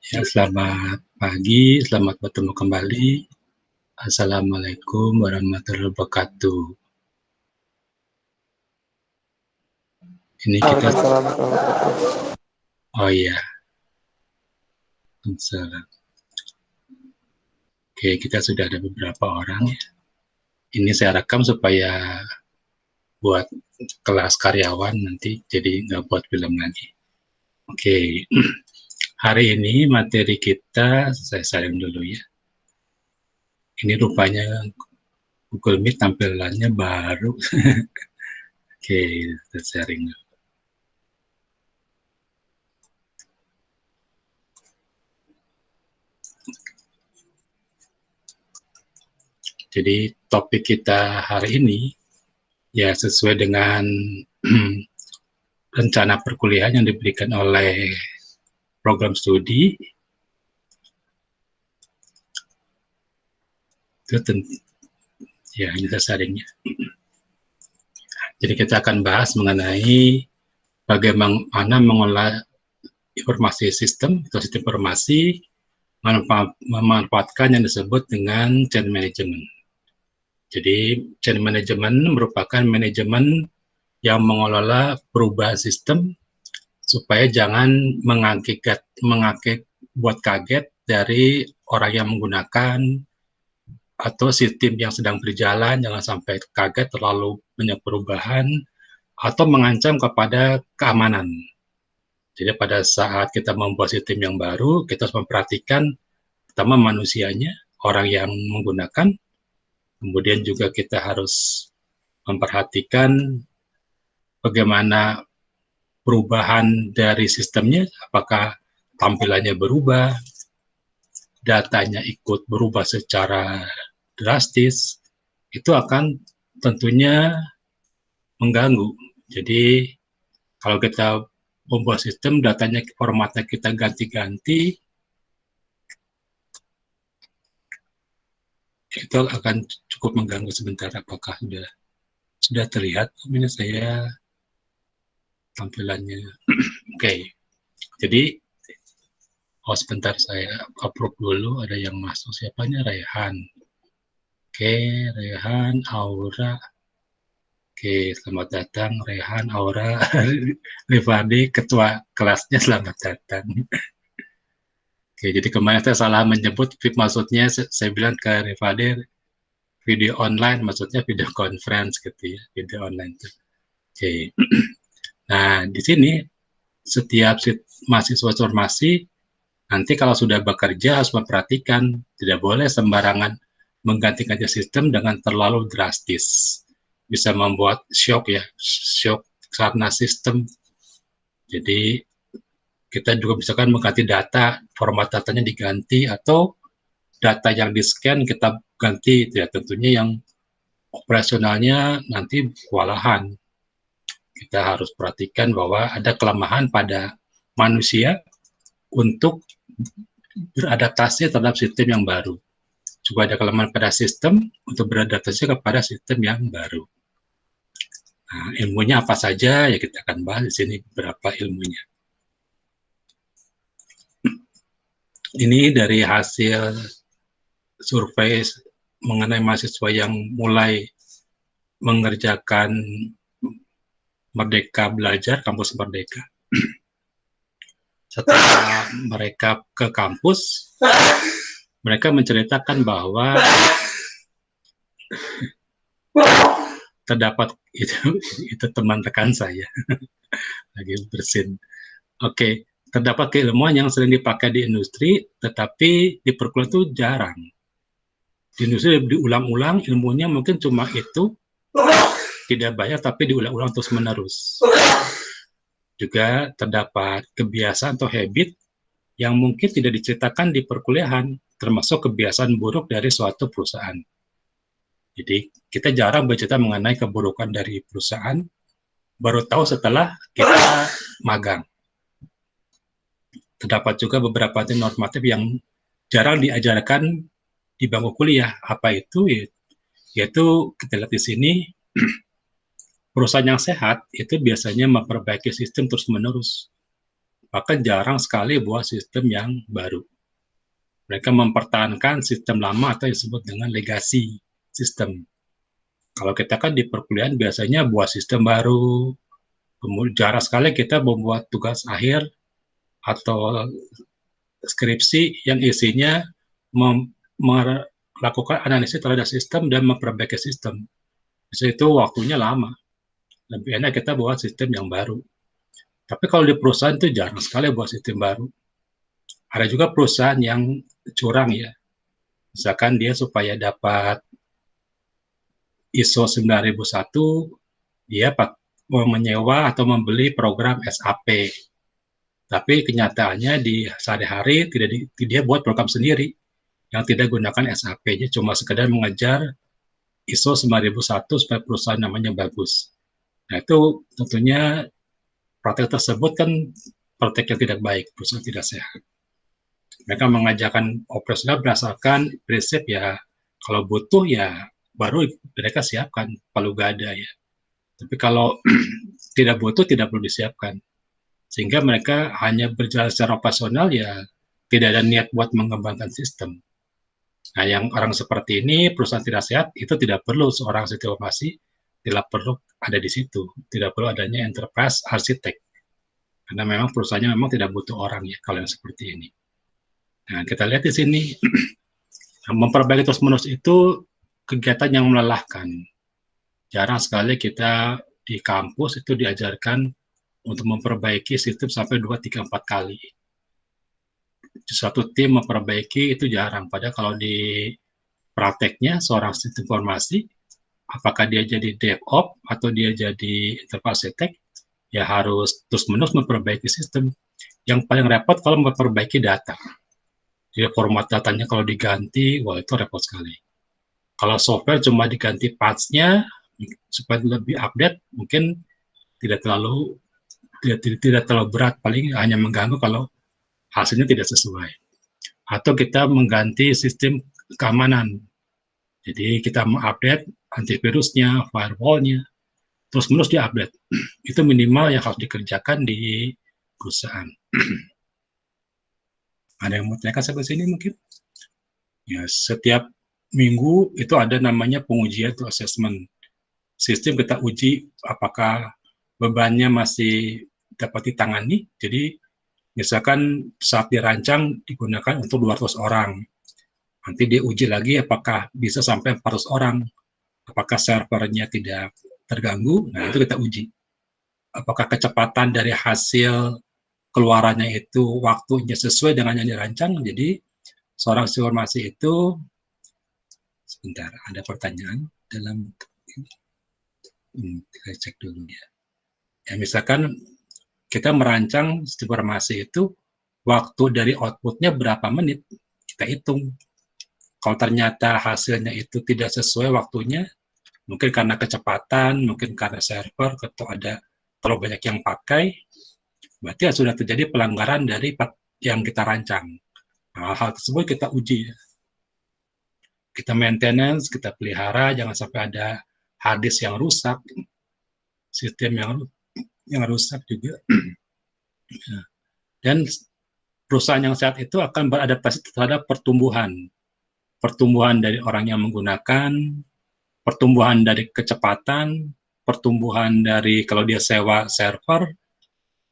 Ya, selamat pagi, selamat bertemu kembali. Assalamualaikum warahmatullahi wabarakatuh. Ini kita, oh iya, oke, kita sudah ada beberapa orang ya. Ini saya rekam supaya buat kelas karyawan nanti, jadi nggak buat film lagi. Oke, hari ini materi kita, saya sharing dulu ya. Ini rupanya Google Meet tampilannya baru. Oke, kita sharing dulu. Jadi topik kita hari ini ya sesuai dengan rencana perkuliahan yang diberikan oleh program studi itu ya kita sharingnya. Jadi kita akan bahas mengenai bagaimana mengolah informasi sistem atau sistem informasi, memanfaatkan yang disebut dengan change management. Jadi change management merupakan manajemen yang mengelola perubahan sistem supaya jangan buat kaget dari orang yang menggunakan atau sistem yang sedang berjalan, jangan sampai kaget terlalu banyak perubahan atau mengancam kepada keamanan. Jadi pada saat kita membuat sistem yang baru, kita harus memperhatikan pertama manusianya, orang yang menggunakan, kemudian juga kita harus memperhatikan bagaimana perubahan dari sistemnya, apakah tampilannya berubah, datanya ikut berubah secara drastis, itu akan tentunya mengganggu. Jadi kalau kita membuat sistem, datanya formatnya kita ganti-ganti, itu akan cukup mengganggu sebentar. Apakah sudah terlihat? Ini saya tampilannya. Oke, jadi sebentar saya approve dulu. Ada yang masuk, siapanya? Rehan. Oke, Rehan, Aura. Oke, selamat datang Rehan, Aura, Rifadi, ketua kelasnya, selamat datang. Oke, jadi kemarin saya salah menyebut, maksudnya saya bilang ke Rifadi, video online, maksudnya video conference gitu ya, video online. Oke, nah di sini setiap mahasiswa formasi, nanti kalau sudah bekerja harus memperhatikan, tidak boleh sembarangan mengganti-ganti sistem dengan terlalu drastis. Bisa membuat shock karena sistem. Jadi kita juga misalkan mengganti data, format datanya diganti, atau data yang di-scan kita ganti, ya tentunya yang operasionalnya nanti kewalahan. Kita harus perhatikan bahwa ada kelemahan pada manusia untuk beradaptasi terhadap sistem yang baru. Juga ada kelemahan pada sistem untuk beradaptasi kepada sistem yang baru. Nah, ilmunya apa saja ya kita akan bahas di sini beberapa ilmunya. Ini dari hasil survei mengenai mahasiswa yang mulai mengerjakan Merdeka Belajar, kampus Merdeka. Setelah mereka ke kampus, mereka menceritakan bahwa terdapat itu teman rekan saya lagi bersin. Oke, terdapat keilmuan yang sering dipakai di industri, tetapi di perkuliahan itu jarang. Di industri diulang-ulang, ilmunya mungkin cuma itu, tidak banyak, tapi diulang-ulang terus-menerus. Juga terdapat kebiasaan atau habit yang mungkin tidak diceritakan di perkuliahan, termasuk kebiasaan buruk dari suatu perusahaan. Jadi kita jarang bercerita mengenai keburukan dari perusahaan, baru tahu setelah kita magang. Terdapat juga beberapa normatif yang jarang diajarkan di bangku kuliah. Apa itu? Yaitu kita lihat di sini, perusahaan yang sehat itu biasanya memperbaiki sistem terus-menerus. bahkan jarang sekali buat sistem yang baru. Mereka mempertahankan sistem lama atau yang disebut dengan legacy system. Kalau kita kan di perkuliahan biasanya buat sistem baru, kemudian jarang sekali kita membuat tugas akhir atau skripsi yang isinya melakukan analisis terhadap sistem dan memperbaiki sistem. Jadi itu waktunya lama. Lebih enak kita buat sistem yang baru. Tapi kalau di perusahaan itu jarang sekali buat sistem baru. Ada juga perusahaan yang curang ya. Misalkan dia supaya dapat ISO 9001, dia menyewa atau membeli program SAP. Tapi kenyataannya di sehari-hari dia buat program sendiri yang tidak gunakan SAP. Jadi cuma sekedar mengejar ISO 9001 supaya perusahaan namanya bagus. Nah itu tentunya praktek tersebut kan praktek yang tidak baik, perusahaan tidak sehat. Mereka mengajarkan operasional berdasarkan prinsip ya kalau butuh ya baru mereka siapkan kalau nggak ada ya. Tapi kalau tidak butuh tidak perlu disiapkan. Sehingga mereka hanya berjalan secara operasional ya tidak ada niat buat mengembangkan sistem. Nah yang orang seperti ini perusahaan tidak sehat itu tidak perlu seorang sistem informasi, tidak perlu ada di situ, tidak perlu adanya enterprise architect. Karena memang perusahaannya memang tidak butuh orang ya kalau yang seperti ini. Nah, kita lihat di sini, memperbaiki terus-menerus itu kegiatan yang melelahkan. Jarang sekali kita di kampus itu diajarkan untuk memperbaiki sistem sampai 2, 3, 4 kali. Suatu tim memperbaiki itu jarang. Padahal kalau di prakteknya seorang sistem informasi, apakah dia jadi DevOps atau dia jadi enterprise architect, ya harus terus-menerus memperbaiki sistem. Yang paling repot kalau memperbaiki data. Jadi format datanya kalau diganti, wah itu repot sekali. Kalau software cuma diganti parts-nya supaya lebih update, mungkin tidak terlalu berat, paling hanya mengganggu kalau hasilnya tidak sesuai. Atau kita mengganti sistem keamanan. Jadi kita mengupdate antivirusnya, firewall-nya, terus-menerus diupdate. Itu minimal yang harus dikerjakan di perusahaan. Ada yang mau tanyakan sampai sini mungkin? Ya, setiap minggu itu ada namanya pengujian atau assessment. Sistem kita uji apakah bebannya masih dapat ditangani. Jadi misalkan saat dirancang digunakan untuk 200 orang. Nanti diuji lagi apakah bisa sampai 400 orang. Apakah servernya tidak terganggu? Nah, itu kita uji. Apakah kecepatan dari hasil keluarannya itu waktunya sesuai dengan yang dirancang. Jadi seorang informasi itu, sebentar, ada pertanyaan dalam kita cek dulu ya. Ya misalkan kita merancang informasi itu waktu dari outputnya berapa menit, kita hitung. Kalau ternyata hasilnya itu tidak sesuai waktunya, mungkin karena kecepatan, mungkin karena server, atau ada terlalu banyak yang pakai, berarti sudah terjadi pelanggaran dari yang kita rancang. Nah, hal tersebut kita uji. Kita maintenance, kita pelihara, jangan sampai ada hard disk yang rusak, sistem yang rusak juga. Dan perusahaan yang sehat itu akan beradaptasi terhadap pertumbuhan. Pertumbuhan dari orang yang menggunakan, pertumbuhan dari kecepatan, pertumbuhan dari kalau dia sewa server,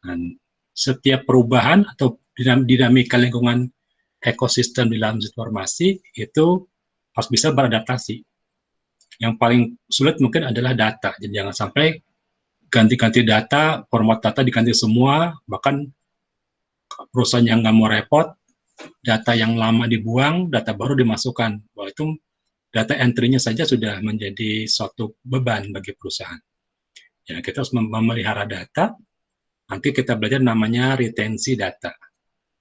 dan setiap perubahan atau dinamika lingkungan ekosistem di dalam informasi itu harus bisa beradaptasi. Yang paling sulit mungkin adalah data. Jadi jangan sampai ganti-ganti data, format data diganti semua, bahkan perusahaan yang nggak mau repot, data yang lama dibuang, data baru dimasukkan. Wah, itu data entry-nya saja sudah menjadi suatu beban bagi perusahaan. Ya, kita harus memelihara data, nanti kita belajar namanya retensi data.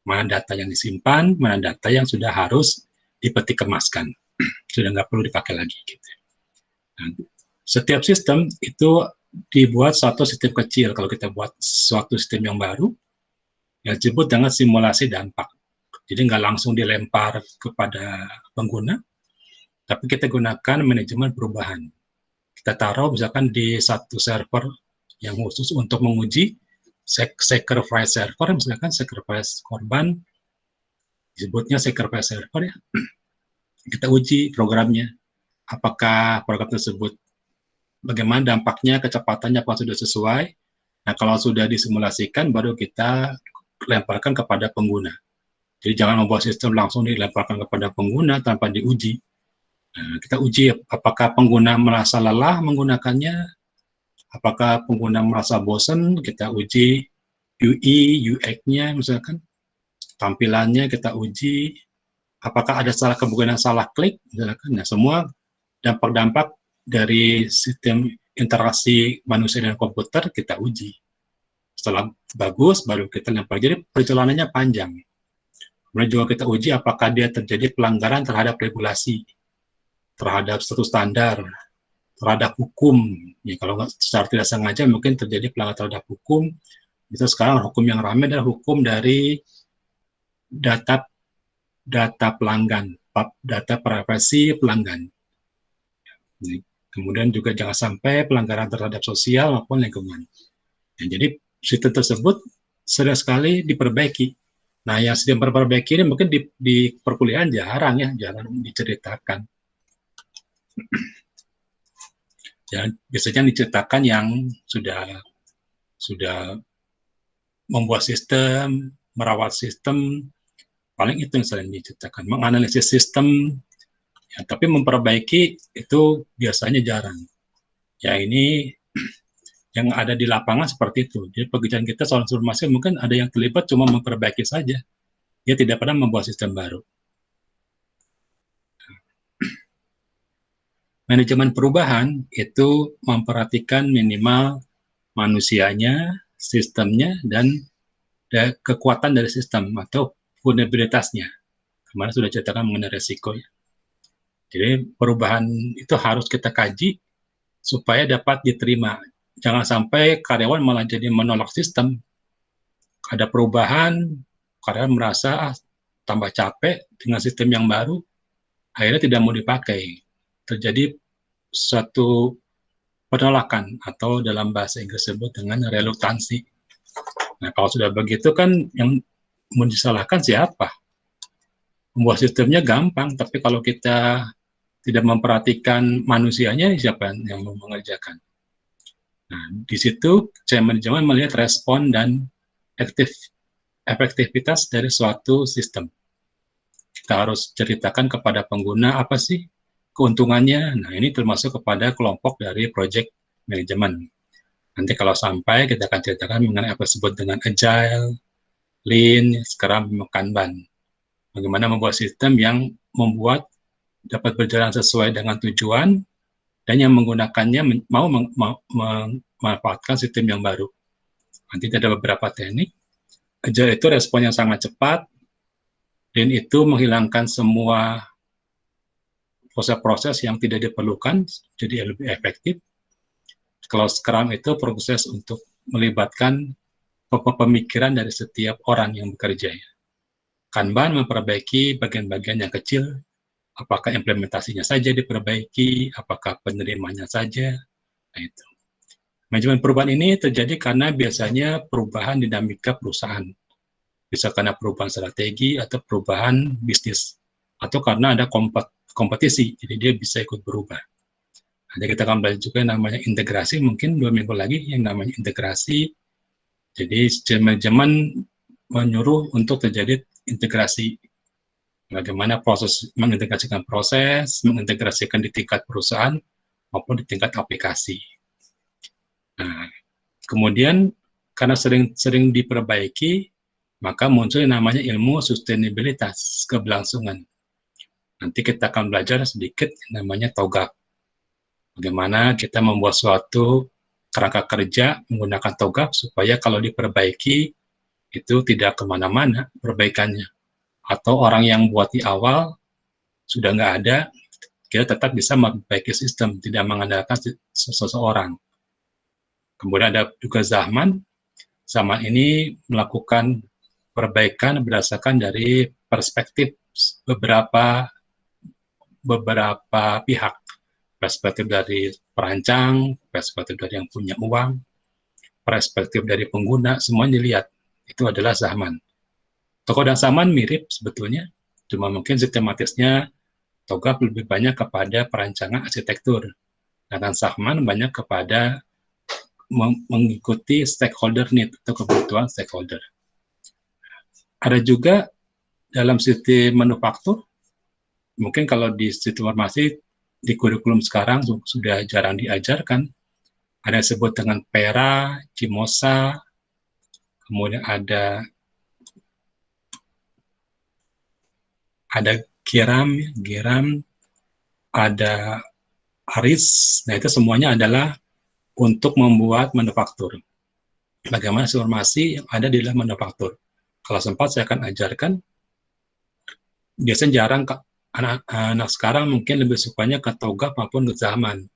Mana data yang disimpan, mana data yang sudah harus dipetik kemaskan. Sudah nggak perlu dipakai lagi. Gitu. Nah, setiap sistem itu dibuat suatu sistem kecil. Kalau kita buat suatu sistem yang baru, yang disebut dengan simulasi dampak. Jadi nggak langsung dilempar kepada pengguna, tapi kita gunakan manajemen perubahan. Kita taruh misalkan di satu server yang khusus untuk menguji sacrifice server, misalkan sacrifice korban, disebutnya sacrifice server ya, kita uji programnya. Apakah program tersebut, bagaimana dampaknya, kecepatannya, apakah sudah sesuai. Nah, kalau sudah disimulasikan, baru kita lemparkan kepada pengguna. Jadi jangan membuat sistem langsung dilemparkan kepada pengguna tanpa diuji. Nah, kita uji apakah pengguna merasa lelah menggunakannya, apakah pengguna merasa bosan, kita uji UI, UX-nya misalkan, tampilannya kita uji, apakah ada salah kemungkinan salah klik, misalkan. Nah, semua dampak-dampak dari sistem interaksi manusia dan komputer kita uji. Setelah bagus, baru kita lempar. Jadi perjalanannya panjang. Kemudian juga kita uji apakah dia terjadi pelanggaran terhadap regulasi, terhadap status standar, terhadap hukum. Ya, kalau secara tidak sengaja mungkin terjadi pelanggaran terhadap hukum. Itu sekarang hukum yang ramai adalah hukum dari data pelanggan, data privasi pelanggan. Kemudian juga jangan sampai pelanggaran terhadap sosial maupun lingkungan. Nah, jadi sistem tersebut sering sekali diperbaiki. Nah, yang sedang diperbaiki ini mungkin di perkuliahan jarang diceritakan. Ya, biasanya diceritakan yang sudah membuat sistem, merawat sistem, paling itu yang sering diceritakan. Menganalisis sistem, ya, tapi memperbaiki itu biasanya jarang. Ya, ini yang ada di lapangan seperti itu. Jadi pekerjaan kita soal transformasi mungkin ada yang terlibat cuma memperbaiki saja. Dia tidak pernah membuat sistem baru. Manajemen perubahan itu memperhatikan minimal manusianya, sistemnya, dan kekuatan dari sistem atau vulnerabilitasnya. Kemarin sudah ceritakan mengenai resiko. Ya. Jadi perubahan itu harus kita kaji supaya dapat diterima. Jangan sampai karyawan malah jadi menolak sistem. Ada perubahan, karyawan merasa tambah capek dengan sistem yang baru, akhirnya tidak mau dipakai. Terjadi suatu penolakan atau dalam bahasa Inggris disebut dengan reluktansi. Nah, kalau sudah begitu kan yang mau disalahkan siapa? Membuat sistemnya gampang, tapi kalau kita tidak memperhatikan manusianya, siapa yang mau mengerjakan? Nah, di situ saya manajemen melihat respon dan efektivitas dari suatu sistem. Kita harus ceritakan kepada pengguna apa sih keuntungannya. Nah, ini termasuk kepada kelompok dari project management. Nanti kalau sampai kita akan ceritakan mengenai apa disebut dengan agile, lean, scrum, kanban. Bagaimana membuat sistem yang membuat dapat berjalan sesuai dengan tujuan dan yang menggunakannya mau memanfaatkan sistem yang baru. Nanti ada beberapa teknik. Agile itu respon yang sangat cepat, dan itu menghilangkan semua proses-proses yang tidak diperlukan, jadi lebih efektif. Kalau Scrum itu proses untuk melibatkan pemikiran dari setiap orang yang bekerja. Kanban memperbaiki bagian-bagian yang kecil, apakah implementasinya saja diperbaiki, apakah penerimanya saja. Nah, itu. Manajemen perubahan ini terjadi karena biasanya perubahan dinamika perusahaan. Bisa karena perubahan strategi atau perubahan bisnis. Atau karena ada kompetisi, jadi dia bisa ikut berubah. Nanti kita akan belajar juga yang namanya integrasi, mungkin 2 minggu lagi yang namanya integrasi. Jadi manajemen menyuruh untuk terjadi integrasi. Bagaimana proses mengintegrasikan proses, mengintegrasikan di tingkat perusahaan maupun di tingkat aplikasi. Nah, kemudian karena sering diperbaiki, maka muncul yang namanya ilmu sustainabilitas, keberlangsungan. Nanti kita akan belajar sedikit yang namanya TOGAF. Bagaimana kita membuat suatu kerangka kerja menggunakan TOGAF supaya kalau diperbaiki itu tidak kemana-mana perbaikannya. Atau orang yang buat di awal sudah nggak ada, kita tetap bisa memperbaiki sistem, tidak mengandalkan seseorang. Kemudian ada juga Zaman ini melakukan perbaikan berdasarkan dari perspektif beberapa pihak. Perspektif dari perancang, perspektif dari yang punya uang. perspektif dari pengguna, semuanya dilihat. Itu adalah Zaman. Toko dan Zaman mirip sebetulnya, cuma mungkin sistematisnya Toga lebih banyak kepada perancangan arsitektur, sedangkan Zaman banyak kepada mengikuti stakeholder need atau kebutuhan stakeholder. Ada juga dalam sistem manufaktur, mungkin kalau di sistem informasi di kurikulum sekarang sudah jarang diajarkan, ada yang disebut dengan PERA, CIMOSA, kemudian ada GERAM, ada ARIS. Nah, itu semuanya adalah untuk membuat manufaktur. Bagaimana informasi yang ada di dalam manufaktur. Kalau sempat saya akan ajarkan, biasanya jarang anak sekarang mungkin lebih sukanya ke Toga maupun ke Zaman,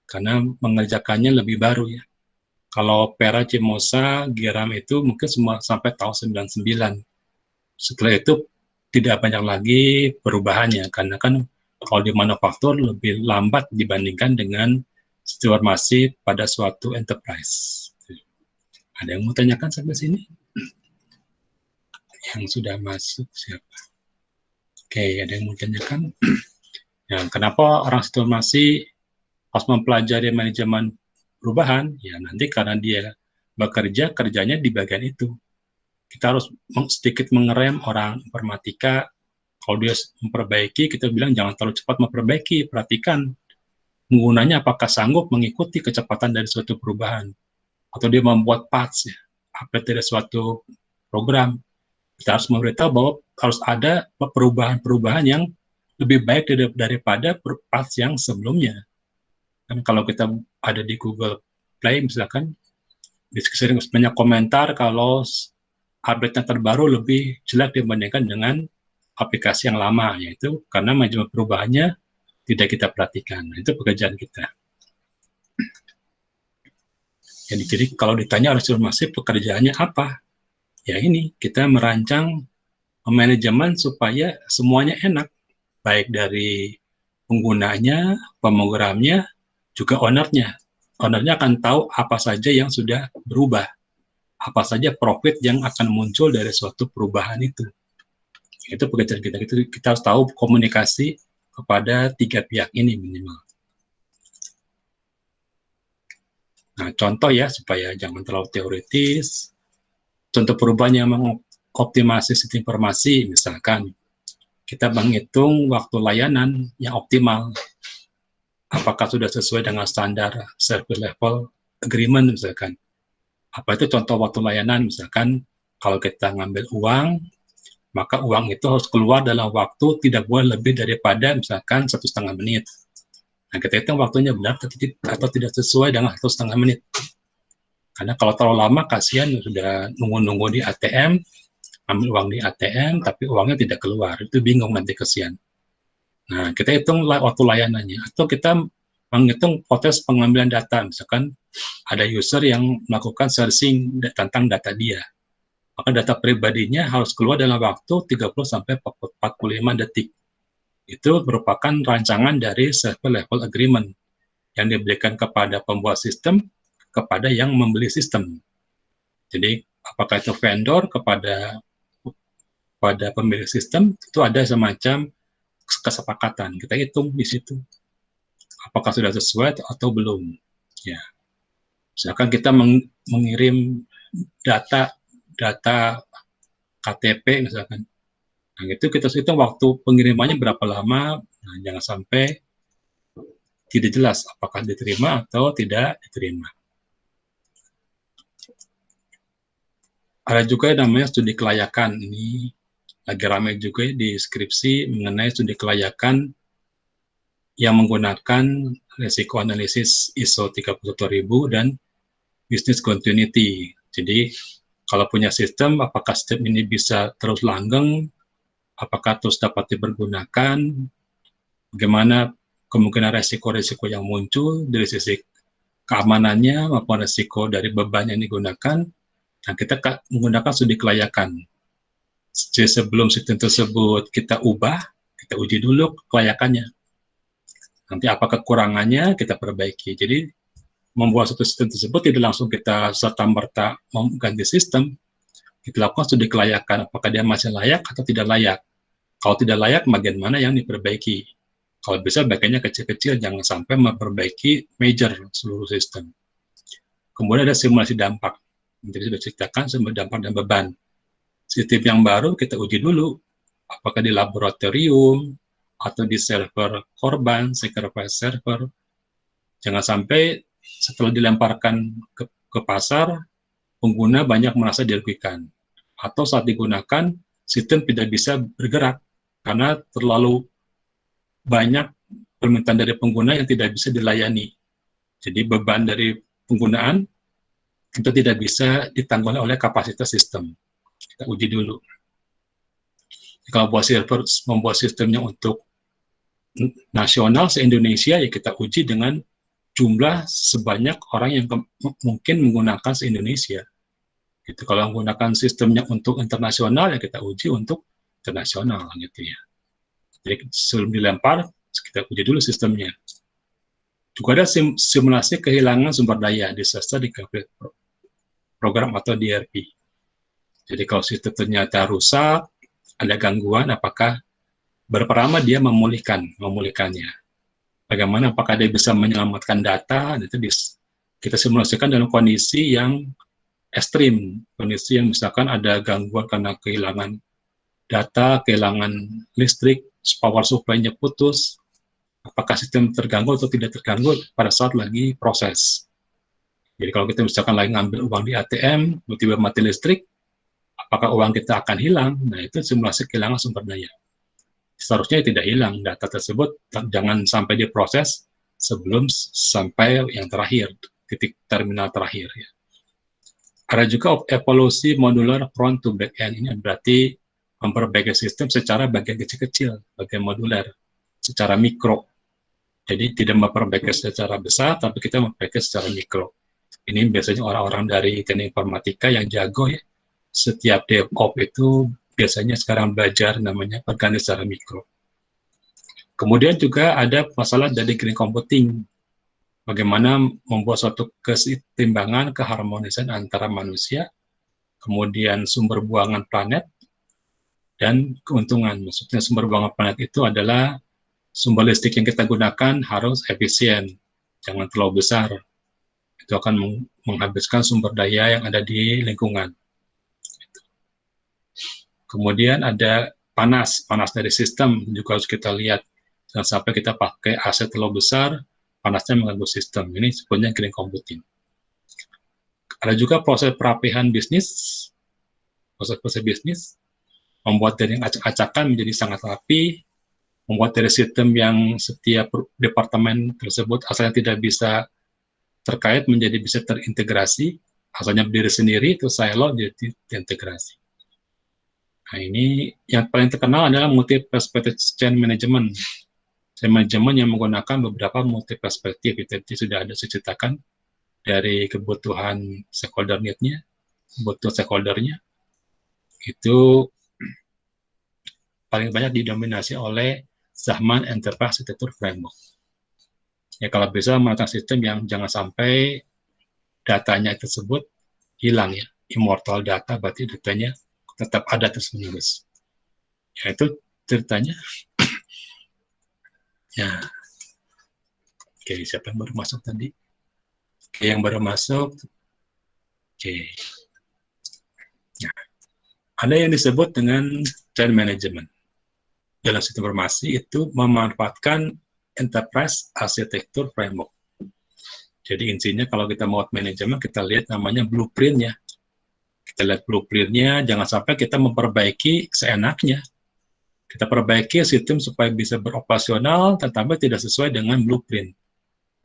karena mengerjakannya lebih baru ya. Kalau PERA, CIMOSA, GERAM itu mungkin semua sampai tahun 99. Setelah itu tidak banyak lagi perubahannya, karena kan kalau di manufaktur lebih lambat dibandingkan dengan informasi pada suatu enterprise. Ada yang mau tanyakan sampai sini? Yang sudah masuk siapa? Oke, ada yang mau tanyakan? Ya, kenapa orang informasi harus mempelajari manajemen perubahan? Ya, nanti karena dia bekerja, kerjanya di bagian itu. Kita harus sedikit mengerem orang informatika. Kalau dia memperbaiki, kita bilang jangan terlalu cepat memperbaiki, perhatikan penggunanya apakah sanggup mengikuti kecepatan dari suatu perubahan. Atau dia membuat patch, ya, update dari suatu program. Kita harus memberitahu bahwa harus ada perubahan-perubahan yang lebih baik daripada patch yang sebelumnya. Dan kalau kita ada di Google Play, misalkan, sering banyak komentar kalau update yang terbaru lebih jelek dibandingkan dengan aplikasi yang lama, yaitu karena manajemen perubahannya tidak kita perhatikan. Nah, itu pekerjaan kita. Jadi kalau ditanya oleh informasi pekerjaannya apa? Ya ini, kita merancang manajemen supaya semuanya enak, baik dari penggunanya, pemogramnya, juga ownernya. Ownernya akan tahu apa saja yang sudah berubah, apa saja profit yang akan muncul dari suatu perubahan itu. Itu pekerjaan kita. Kita harus tahu komunikasi kepada tiga pihak ini minimal. Nah, contoh ya, supaya jangan terlalu teoritis. Contoh perubahan yang mengoptimasi sistem informasi, misalkan kita menghitung waktu layanan yang optimal. Apakah sudah sesuai dengan standar service level agreement, misalkan. Apa itu contoh waktu layanan, misalkan kalau kita ngambil uang, maka uang itu harus keluar dalam waktu tidak boleh lebih daripada misalkan 1,5 menit. Nah, kita hitung waktunya benar atau tidak sesuai dengan 1,5 menit. Karena kalau terlalu lama, kasihan sudah nunggu-nunggu di ATM, ambil uang di ATM, tapi uangnya tidak keluar. Itu bingung nanti, kasihan. Nah, kita hitung waktu layanannya. Atau kita menghitung proses pengambilan data. Misalkan ada user yang melakukan searching tentang data dia. Maka data pribadinya harus keluar dalam waktu 30-45 detik. Itu merupakan rancangan dari service level agreement yang diberikan kepada pembuat sistem kepada yang membeli sistem. Jadi apakah itu vendor kepada pemilik sistem, itu ada semacam kesepakatan. Kita hitung di situ apakah sudah sesuai atau belum. Ya, misalkan kita mengirim data KTP misalkan. Nah, itu kita hitung waktu pengirimannya berapa lama. Nah, jangan sampai tidak jelas apakah diterima atau tidak diterima. Ada juga yang namanya studi kelayakan. Ini lagi ramai juga di skripsi mengenai studi kelayakan yang menggunakan resiko analisis ISO 31000 dan business continuity. Jadi kalau punya sistem, apakah sistem ini bisa terus langgeng, apakah terus dapat dipergunakan, bagaimana kemungkinan resiko-resiko yang muncul dari sisi keamanannya maupun resiko dari beban yang digunakan. Nah, kita menggunakan studi kelayakan. Jadi sebelum sistem tersebut kita ubah, kita uji dulu kelayakannya. Nanti apa kekurangannya kita perbaiki. Jadi membuat satu sistem tersebut tidak langsung kita serta-merta mengganti sistem. Kita lakukan studi kelayakan, apakah dia masih layak atau tidak layak. Kalau tidak layak, bagian mana yang diperbaiki. Kalau bisa bagiannya kecil-kecil, jangan sampai memperbaiki major seluruh sistem. Kemudian ada simulasi dampak. Jadi sudah ceritakan sumber dampak dan beban. Sistem yang baru kita uji dulu, apakah di laboratorium atau di server korban, sacrifice server. Jangan sampai setelah dilemparkan ke pasar, pengguna banyak merasa dirugikan. Atau saat digunakan, sistem tidak bisa bergerak karena terlalu banyak permintaan dari pengguna yang tidak bisa dilayani. Jadi beban dari penggunaan itu tidak bisa ditanggung oleh kapasitas sistem. Kita uji dulu. Kalau membuat sistemnya untuk nasional se-Indonesia, ya kita uji dengan jumlah sebanyak orang yang mungkin menggunakan se-Indonesia. Gitu. Kalau menggunakan sistemnya untuk internasional, ya kita uji untuk internasional, gitu ya. Jadi sebelum dilempar, kita uji dulu sistemnya. Juga ada simulasi kehilangan sumber daya, disaster recovery program atau DRP. Jadi kalau sistem ternyata rusak, ada gangguan, apakah berapa lama dia memulihkannya? Bagaimana, apakah dia bisa menyelamatkan data? Itu kita simulasikan dalam kondisi yang ekstrim, kondisi yang misalkan ada gangguan karena kehilangan data, kehilangan listrik, power supply-nya putus, apakah sistem terganggu atau tidak terganggu pada saat lagi proses. Jadi kalau kita misalkan lagi ngambil uang di ATM, tiba-tiba mati listrik, apakah uang kita akan hilang? Nah, itu simulasi kehilangan sumber daya. Seharusnya tidak hilang, data tersebut jangan sampai diproses sebelum sampai yang terakhir, titik terminal terakhir. Ya. Ada juga evolusi modular front to back end, ini berarti memperbaiki sistem secara bagian kecil-kecil, bagian modular, secara mikro. Jadi tidak memperbaiki secara besar, tapi kita memperbaiki secara mikro. Ini biasanya orang-orang dari teknik informatika yang jago ya. Setiap DevOps itu biasanya sekarang belajar namanya perganti secara mikro. Kemudian juga ada masalah dari green computing. Bagaimana membuat suatu keseimbangan, keharmonisan antara manusia, kemudian sumber buangan planet, dan keuntungan. Maksudnya sumber buangan planet itu adalah sumber listrik yang kita gunakan harus efisien, jangan terlalu besar. Itu akan menghabiskan sumber daya yang ada di lingkungan. Kemudian ada panas dari sistem juga harus kita lihat. Jangan sampai kita pakai aset terlalu besar, panasnya mengganggu sistem. Ini sebenarnya green computing. Ada juga proses perapihan bisnis, proses bisnis, membuat dari yang acak-acakan menjadi sangat rapi, membuat dari sistem yang setiap departemen tersebut asalnya tidak bisa terkait menjadi bisa terintegrasi, asalnya berdiri sendiri, itu silo jadi terintegrasi. Nah, ini yang paling terkenal adalah multi-perspective chain management. Chain management yang menggunakan beberapa multi-perspektif, itu sudah ada diceritakan dari kebutuhan stakeholder need-nya, kebutuhan stakeholder-nya, itu paling banyak didominasi oleh Zahman Enterprise Architecture Framework. Ya, kalau bisa menggunakan sistem yang jangan sampai datanya tersebut hilang ya, immortal data, berarti datanya tetap ada terus-menerus. Ya, itu ceritanya. Ya. Oke, siapa yang baru masuk tadi? Oke, yang baru masuk. Oke. Nah, ada yang disebut dengan chain management. Dalam sistem informasi itu memanfaatkan enterprise architecture framework. Jadi intinya kalau kita mau manajemen, kita lihat namanya blueprint-nya. Kita lihat blueprint-nya, jangan sampai kita memperbaiki seenaknya. Kita perbaiki sistem supaya bisa beroperasional, tetapi tidak sesuai dengan blueprint.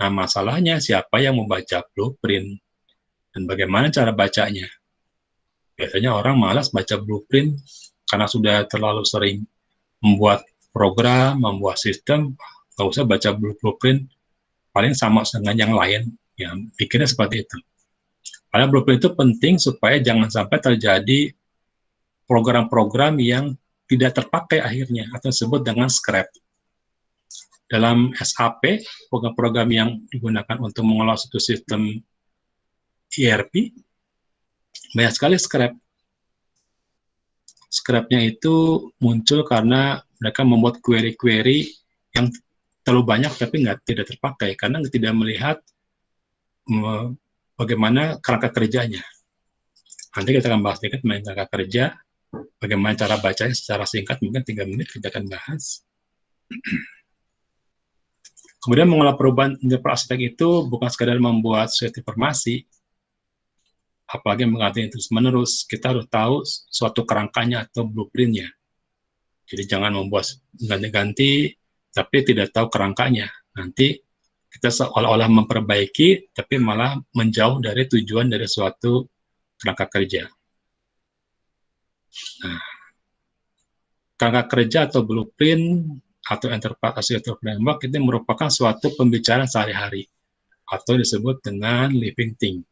Nah, masalahnya siapa yang membaca blueprint? Dan bagaimana cara bacanya? Biasanya orang malas baca blueprint karena sudah terlalu sering membuat program, membuat sistem, nggak usah baca blueprint, paling sama dengan yang lain. Ya, pikirnya seperti itu. Karena blueprint itu penting supaya jangan sampai terjadi program-program yang tidak terpakai akhirnya, atau disebut dengan scrap. dalam SAP, program-program yang digunakan untuk mengelola suatu sistem ERP, banyak sekali scrap. Scrapnya itu muncul karena mereka membuat query-query yang terlalu banyak tapi tidak terpakai karena tidak melihat bagaimana kerangka kerjanya. Nanti kita akan bahas sedikit mengenai kerangka kerja, bagaimana cara bacanya secara singkat, mungkin 3 menit kita akan bahas. Kemudian mengolah perubahan arsitek itu bukan sekadar membuat suatu informasi, apalagi mengganti terus-menerus, kita harus tahu suatu kerangkanya atau blueprint-nya. Jadi jangan membuat ganti-ganti, tapi tidak tahu kerangkanya. Nanti kita seolah-olah memperbaiki, tapi malah menjauh dari tujuan dari suatu kerangka kerja. Nah, kerangka kerja atau blueprint atau enterprise architecture framework itu merupakan suatu pembicaraan sehari-hari atau disebut dengan living thing.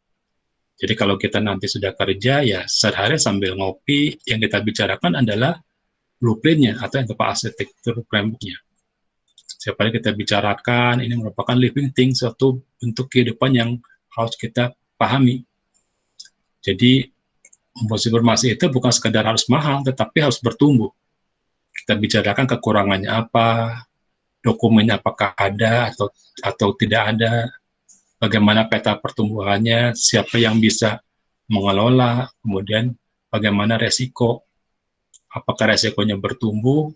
Jadi kalau kita nanti sudah kerja, ya sehari-hari sambil ngopi, yang kita bicarakan adalah blueprint-nya atau enterprise architecture framework-nya. Setiap kali kita bicarakan, ini merupakan living thing, suatu bentuk kehidupan yang harus kita pahami. Jadi, membuat informasi itu bukan sekedar harus mahal, tetapi harus bertumbuh. Kita bicarakan kekurangannya apa, dokumennya apakah ada atau tidak ada, bagaimana peta pertumbuhannya, siapa yang bisa mengelola, kemudian bagaimana resiko, apakah resikonya bertumbuh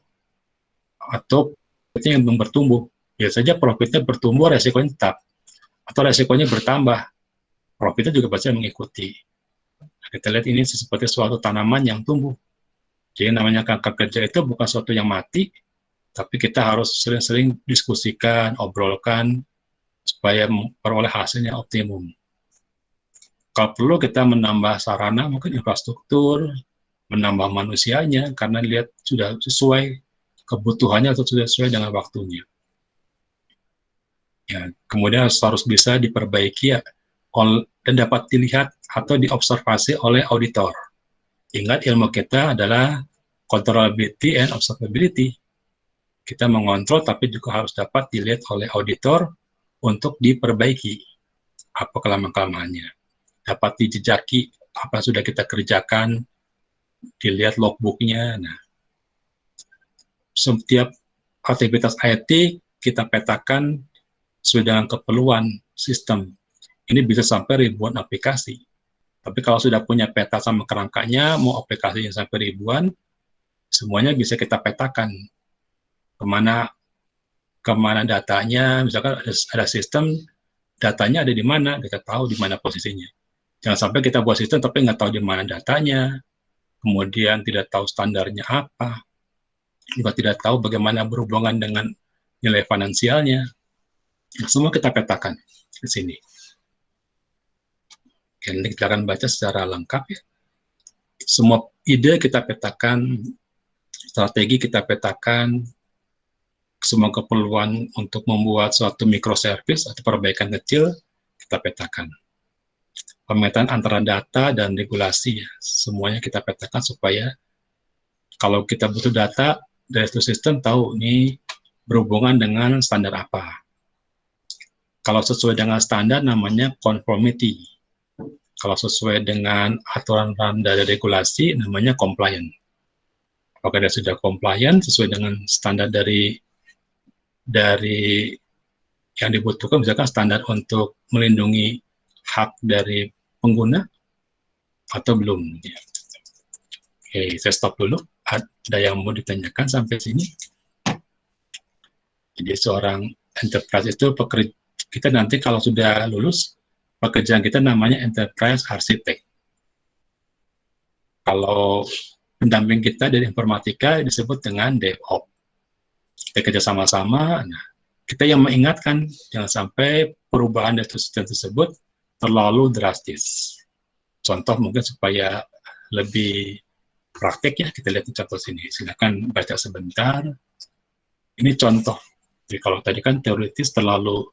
atau profitnya yang bertumbuh. Biasanya profitnya bertumbuh, resikonya tetap, atau resikonya bertambah, profitnya juga pasti mengikuti. Kita lihat ini seperti suatu tanaman yang tumbuh. Jadi namanya kerangka kerja itu bukan suatu yang mati, tapi kita harus sering-sering diskusikan, obrolkan, supaya memperoleh hasilnya optimum. Kalau perlu kita menambah sarana, mungkin infrastruktur, menambah manusianya, karena lihat sudah sesuai kebutuhannya atau sudah sesuai dengan waktunya. Ya, kemudian harus bisa diperbaiki ya, dan dapat dilihat atau diobservasi oleh auditor. Ingat, ilmu kita adalah controllability and observability. Kita mengontrol, tapi juga harus dapat dilihat oleh auditor untuk diperbaiki apa kelemahan-kelemahannya. Dapat dijejaki apa sudah kita kerjakan, dilihat logbooknya. Nah, setiap aktivitas IT kita petakan sesuai dengan keperluan sistem. Ini bisa sampai ribuan aplikasi. Tapi kalau sudah punya peta sama kerangkanya, mau aplikasinya sampai ribuan, semuanya bisa kita petakan. Kemana datanya, misalkan ada sistem, datanya ada di mana, kita tahu di mana posisinya. Jangan sampai kita buat sistem tapi nggak tahu di mana datanya, kemudian tidak tahu standarnya apa, juga tidak tahu bagaimana berhubungan dengan nilai finansialnya. Nah, semua kita petakan di sini. Nanti kita akan baca secara lengkap ya. Semua ide kita petakan, strategi kita petakan, semua keperluan untuk membuat suatu microservice atau perbaikan kecil kita petakan. Pemetaan antara data dan regulasi, ya, semuanya kita petakan supaya kalau kita butuh data dari satu sistem tahu ini berhubungan dengan standar apa. Kalau sesuai dengan standar namanya conformity. Kalau sesuai dengan aturan dari regulasi namanya compliant. Apakah dia sudah compliant sesuai dengan standar dari yang dibutuhkan, misalkan standar untuk melindungi hak dari pengguna atau belum. Oke, saya stop dulu. Ada yang mau ditanyakan sampai sini? Jadi seorang enterprise itu kita nanti kalau sudah lulus, pekerjaan kita namanya enterprise architect. Kalau pendamping kita dari informatika disebut dengan DevOps. Kita kerja sama-sama, nah, kita yang mengingatkan jangan sampai perubahan dari sistem tersebut terlalu drastis. Contoh mungkin supaya lebih praktek ya, kita lihat contoh sini. Silakan baca sebentar. Ini contoh. Jadi kalau tadi kan teoritis terlalu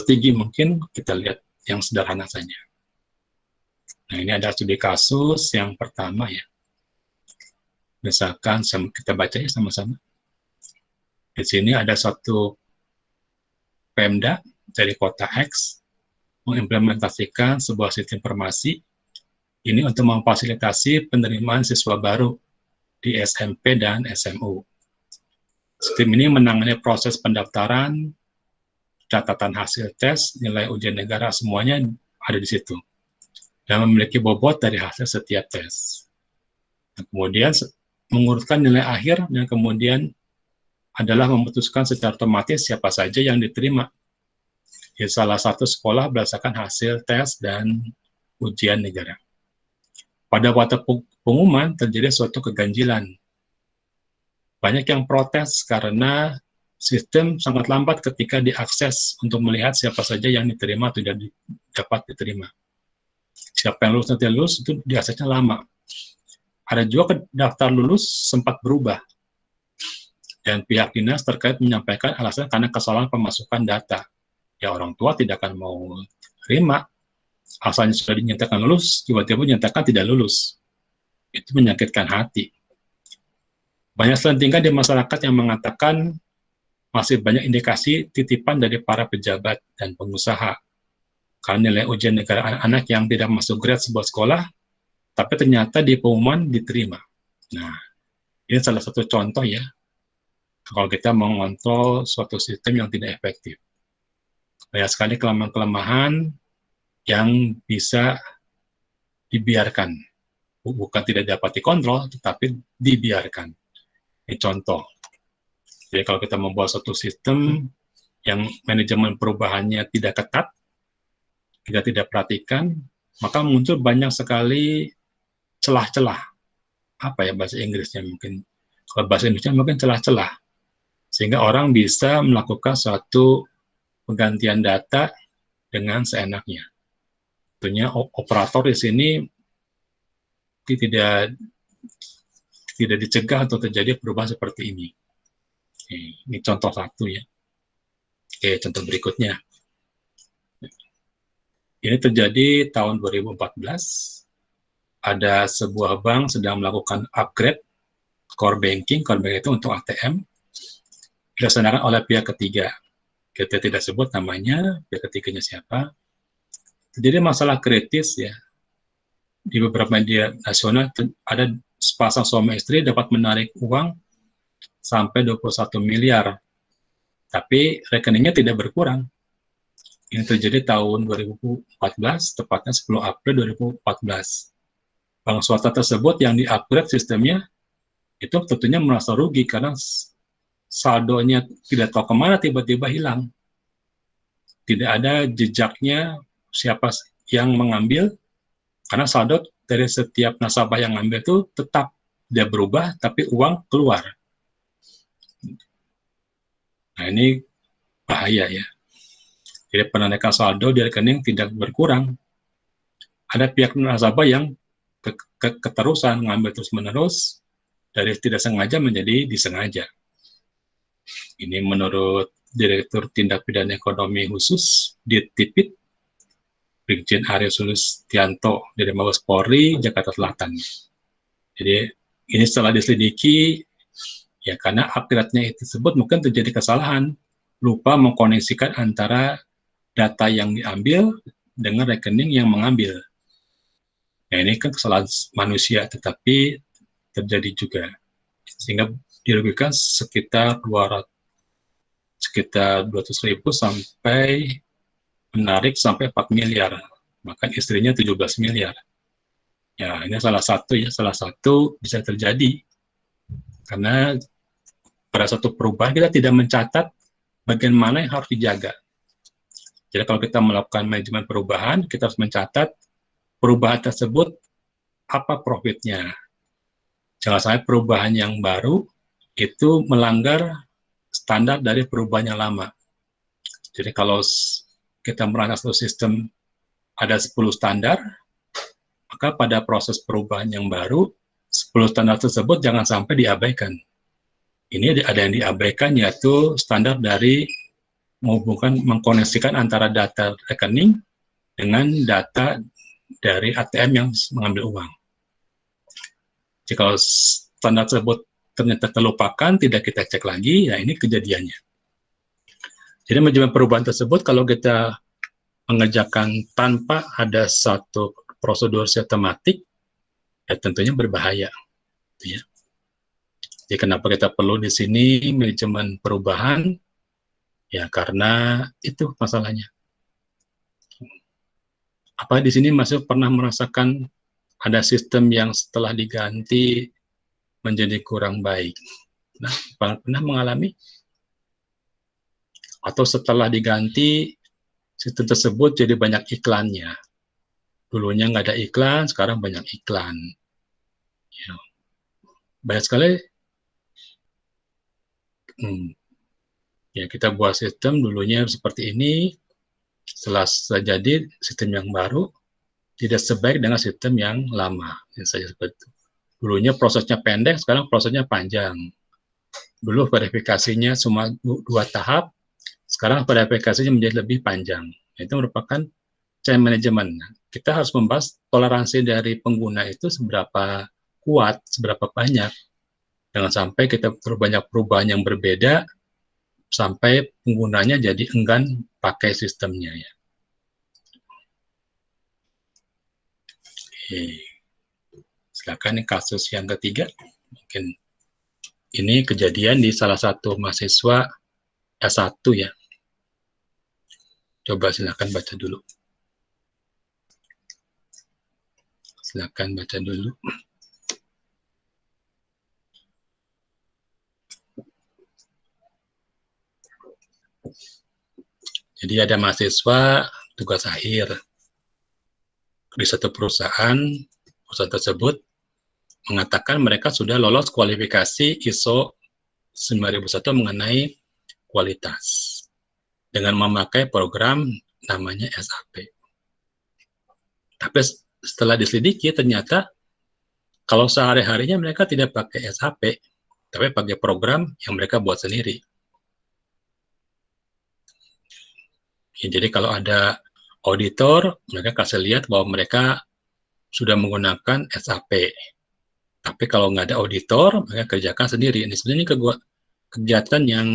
tinggi, mungkin kita lihat yang sederhana saja. Nah, ini ada studi kasus yang pertama ya. Misalkan kita baca ya sama-sama. Di sini ada suatu Pemda dari kota X mengimplementasikan sebuah sistem informasi ini untuk memfasilitasi penerimaan siswa baru di SMP dan SMU. Sistem ini menangani proses pendaftaran, catatan hasil tes, nilai ujian negara, semuanya ada di situ. Dan memiliki bobot dari hasil setiap tes. Nah, kemudian mengurutkan nilai akhir dan kemudian adalah memutuskan secara otomatis siapa saja yang diterima di salah satu sekolah berdasarkan hasil tes dan ujian negara. Pada waktu pengumuman terjadi suatu keganjilan. Banyak yang protes karena sistem sangat lambat ketika diakses untuk melihat siapa saja yang diterima atau tidak dapat diterima. Siapa yang lulus dan tidak lulus itu diaksesnya lama. Ada juga daftar lulus sempat berubah. Dan pihak dinas terkait menyampaikan alasan karena kesalahan pemasukan data. Ya orang tua tidak akan mau terima. Asalnya sudah dinyatakan lulus, tiba-tiba dinyatakan tidak lulus. Itu menyakitkan hati. Banyak selentingan di masyarakat yang mengatakan masih banyak indikasi titipan dari para pejabat dan pengusaha. Karena nilai ujian negara anak-anak yang tidak masuk grade sebuah sekolah, tapi ternyata di pengumuman diterima. Nah, ini salah satu contoh ya, kalau kita mengontrol suatu sistem yang tidak efektif. Banyak sekali kelemahan-kelemahan yang bisa dibiarkan. Bukan tidak dapat dikontrol, tetapi dibiarkan. Ini contoh. Jadi kalau kita membuat suatu sistem yang manajemen perubahannya tidak ketat, kita tidak perhatikan, maka muncul banyak sekali celah-celah. Apa ya bahasa Inggrisnya mungkin? Kalau bahasa Indonesia mungkin celah-celah. Sehingga orang bisa melakukan suatu penggantian data dengan seenaknya. Tentunya operator di sini tidak dicegah atau terjadi perubahan seperti ini. Ini contoh satu ya. Oke, contoh berikutnya. Ini terjadi tahun 2014. Ada sebuah bank sedang melakukan upgrade core banking itu untuk ATM, dilaksanakan oleh pihak ketiga. Kita tidak sebut namanya, pihak ketiganya siapa. Jadi masalah kritis ya. Di beberapa media nasional ada sepasang suami istri dapat menarik uang sampai 21 miliar. Tapi rekeningnya tidak berkurang. Ini terjadi tahun 2014, tepatnya 10 April 2014. Bank swasta tersebut yang di-upgrade sistemnya, itu tentunya merasa rugi karena saldonya tidak tahu kemana tiba-tiba hilang. Tidak ada jejaknya siapa yang mengambil, karena saldo dari setiap nasabah yang ngambil itu tetap tidak berubah, tapi uang keluar. Nah ini bahaya ya. Jadi penandakan saldo di rekening tidak berkurang. Ada pihak nasabah yang keterusan mengambil terus-menerus, dari tidak sengaja menjadi disengaja. Ini menurut Direktur Tindak Pidana Ekonomi Khusus Ditipid, Brigjen Aryo Sulistianto dari Mabes Polri, Jakarta Selatan. Jadi ini setelah diselidiki, ya karena upgrade-nya itu tersebut mungkin terjadi kesalahan, lupa mengkoneksikan antara data yang diambil dengan rekening yang mengambil. Nah ini kan kesalahan manusia, tetapi terjadi juga. Sehingga dirugikan sekitar 200.000 sampai menarik sampai 4 miliar. Maka istrinya 17 miliar. Ya, ini salah satu bisa terjadi. Karena pada suatu perubahan kita tidak mencatat bagian mana yang harus dijaga. Jadi kalau kita melakukan manajemen perubahan, kita harus mencatat perubahan tersebut apa profitnya. Jangan sampai perubahan yang baru itu melanggar standar dari perubahan yang lama. Jadi kalau kita merancang satu sistem ada 10 standar, maka pada proses perubahan yang baru, 10 standar tersebut jangan sampai diabaikan. Ini ada yang diabaikan, yaitu standar dari mengkoneksikan antara data rekening dengan data dari ATM yang mengambil uang. Jika standar tersebut ternyata terlupakan, tidak kita cek lagi, ya ini kejadiannya. Jadi manajemen perubahan tersebut kalau kita mengerjakan tanpa ada satu prosedur sistematik, ya tentunya berbahaya. Ya. Jadi kenapa kita perlu di sini manajemen perubahan? Ya karena itu masalahnya. Apa di sini masih pernah merasakan ada sistem yang setelah diganti menjadi kurang baik? Nah, pernah mengalami? Atau setelah diganti, sistem tersebut jadi banyak iklannya. Dulunya nggak ada iklan, sekarang banyak iklan. Ya. Banyak sekali, ya kita buat sistem dulunya seperti ini, setelah jadi sistem yang baru, tidak sebaik dengan sistem yang lama. Misalnya seperti itu. Dulunya prosesnya pendek, sekarang prosesnya panjang. Dulu verifikasinya cuma 2 tahap, sekarang verifikasinya menjadi lebih panjang. Itu merupakan change management. Kita harus membahas toleransi dari pengguna itu seberapa kuat, seberapa banyak. Jangan sampai kita banyak perubahan yang berbeda, sampai penggunanya jadi enggan pakai sistemnya. Ya. Oke. Silakan kasus yang ketiga. Mungkin ini kejadian di salah satu mahasiswa S1 ya. Coba silakan baca dulu. Silakan baca dulu. Jadi ada mahasiswa tugas akhir di satu perusahaan tersebut mengatakan mereka sudah lolos kualifikasi ISO 9001 mengenai kualitas dengan memakai program namanya SAP. Tapi setelah diselidiki ternyata kalau sehari-harinya mereka tidak pakai SAP, tapi pakai program yang mereka buat sendiri. Ya, jadi kalau ada auditor, mereka kasih lihat bahwa mereka sudah menggunakan SAP. Tapi kalau nggak ada auditor, mereka kerjakan sendiri. Ini sebenarnya kegiatan yang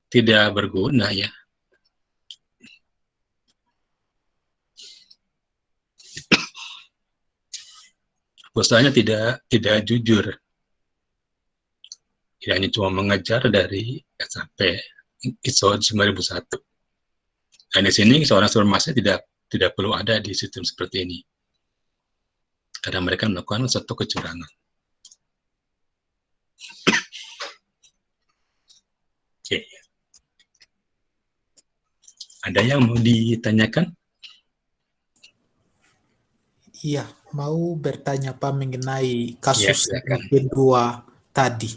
tidak berguna ya. Perusahaannya tidak jujur. Tidak hanya cuma mengejar dari SAP ISO 9001. Dan di sini seorang supermarket tidak perlu ada di sistem seperti ini. Karena mereka melakukan satu kecurangan. Oke. Ada yang mau ditanyakan? Iya, mau bertanya Pak mengenai kasus Ya, yang kedua tadi.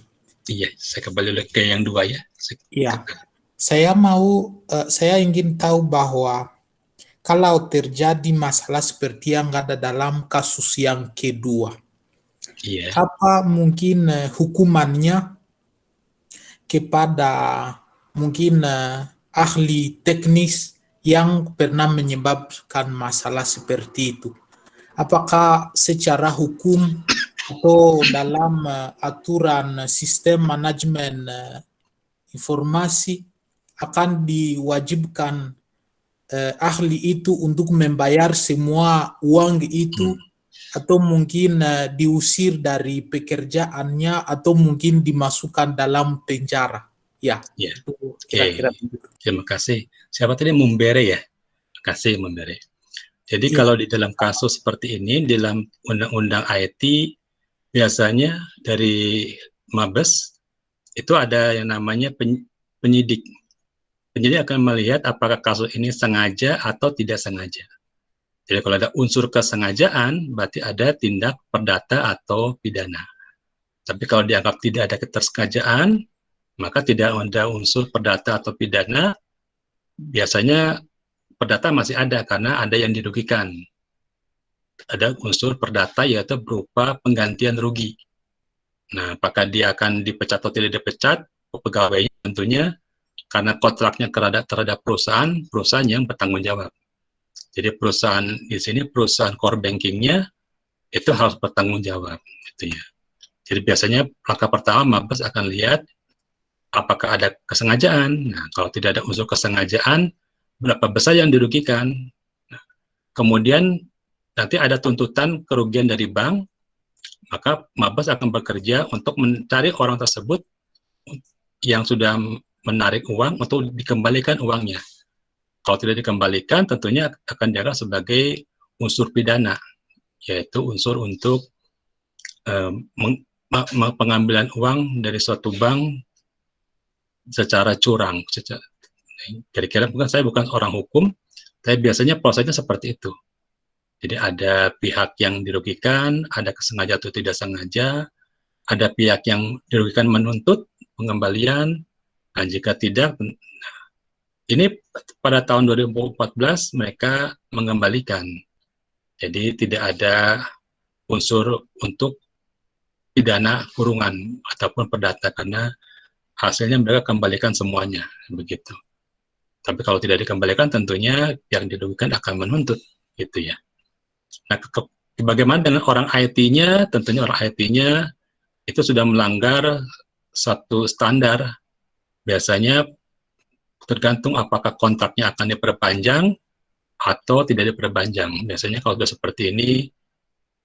Iya, saya kembali ke yang 2 ya. Iya, saya ingin tahu bahwa kalau terjadi masalah seperti yang ada dalam kasus yang kedua, iya. apa mungkin hukumannya kepada mungkin ahli teknis yang pernah menyebabkan masalah seperti itu? Apakah secara hukum atau dalam aturan sistem manajemen informasi akan diwajibkan ahli itu untuk membayar semua uang itu atau mungkin diusir dari pekerjaannya atau mungkin dimasukkan dalam penjara. Ya, itu kira-kira begitu. Terima kasih. Siapa tadi Mumbere ya? Terima kasih Mumbere. Jadi kalau di dalam kasus seperti ini, di dalam undang-undang IT, biasanya dari Mabes, itu ada yang namanya penyidik. Penyidik akan melihat apakah kasus ini sengaja atau tidak sengaja. Jadi kalau ada unsur kesengajaan, berarti ada tindak perdata atau pidana. Tapi kalau dianggap tidak ada ketersengajaan, maka tidak ada unsur perdata atau pidana, biasanya perdata masih ada karena ada yang dirugikan. Ada unsur perdata yaitu berupa penggantian rugi. Nah, apakah dia akan dipecat atau tidak dipecat, pegawainya tentunya karena kontraknya terhadap perusahaan yang bertanggung jawab. Jadi perusahaan di sini, perusahaan core banking-nya itu harus bertanggung jawab, gitu ya. Jadi biasanya langkah pertama Mabes akan lihat apakah ada kesengajaan. Nah, kalau tidak ada unsur kesengajaan, berapa besar yang dirugikan. Nah, kemudian nanti ada tuntutan kerugian dari bank, maka Mabes akan bekerja untuk mencari orang tersebut yang sudah menarik uang untuk dikembalikan uangnya. Kalau tidak dikembalikan, tentunya akan dianggap sebagai unsur pidana, yaitu unsur untuk pengambilan uang dari suatu bank secara curang. Kira-kira saya bukan orang hukum, tapi biasanya prosesnya seperti itu. Jadi ada pihak yang dirugikan, ada kesengajaan atau tidak sengaja, ada pihak yang dirugikan menuntut pengembalian, dan jika tidak, ini pada tahun 2014 mereka mengembalikan. Jadi tidak ada unsur untuk pidana kurungan ataupun perdata karena hasilnya mereka kembalikan semuanya begitu. Tapi kalau tidak dikembalikan tentunya yang dirugikan akan menuntut gitu ya. Nah, bagaimana dengan orang IT-nya? Tentunya orang IT-nya itu sudah melanggar satu standar. Biasanya tergantung apakah kontraknya akan diperpanjang atau tidak diperpanjang. Biasanya kalau sudah seperti ini,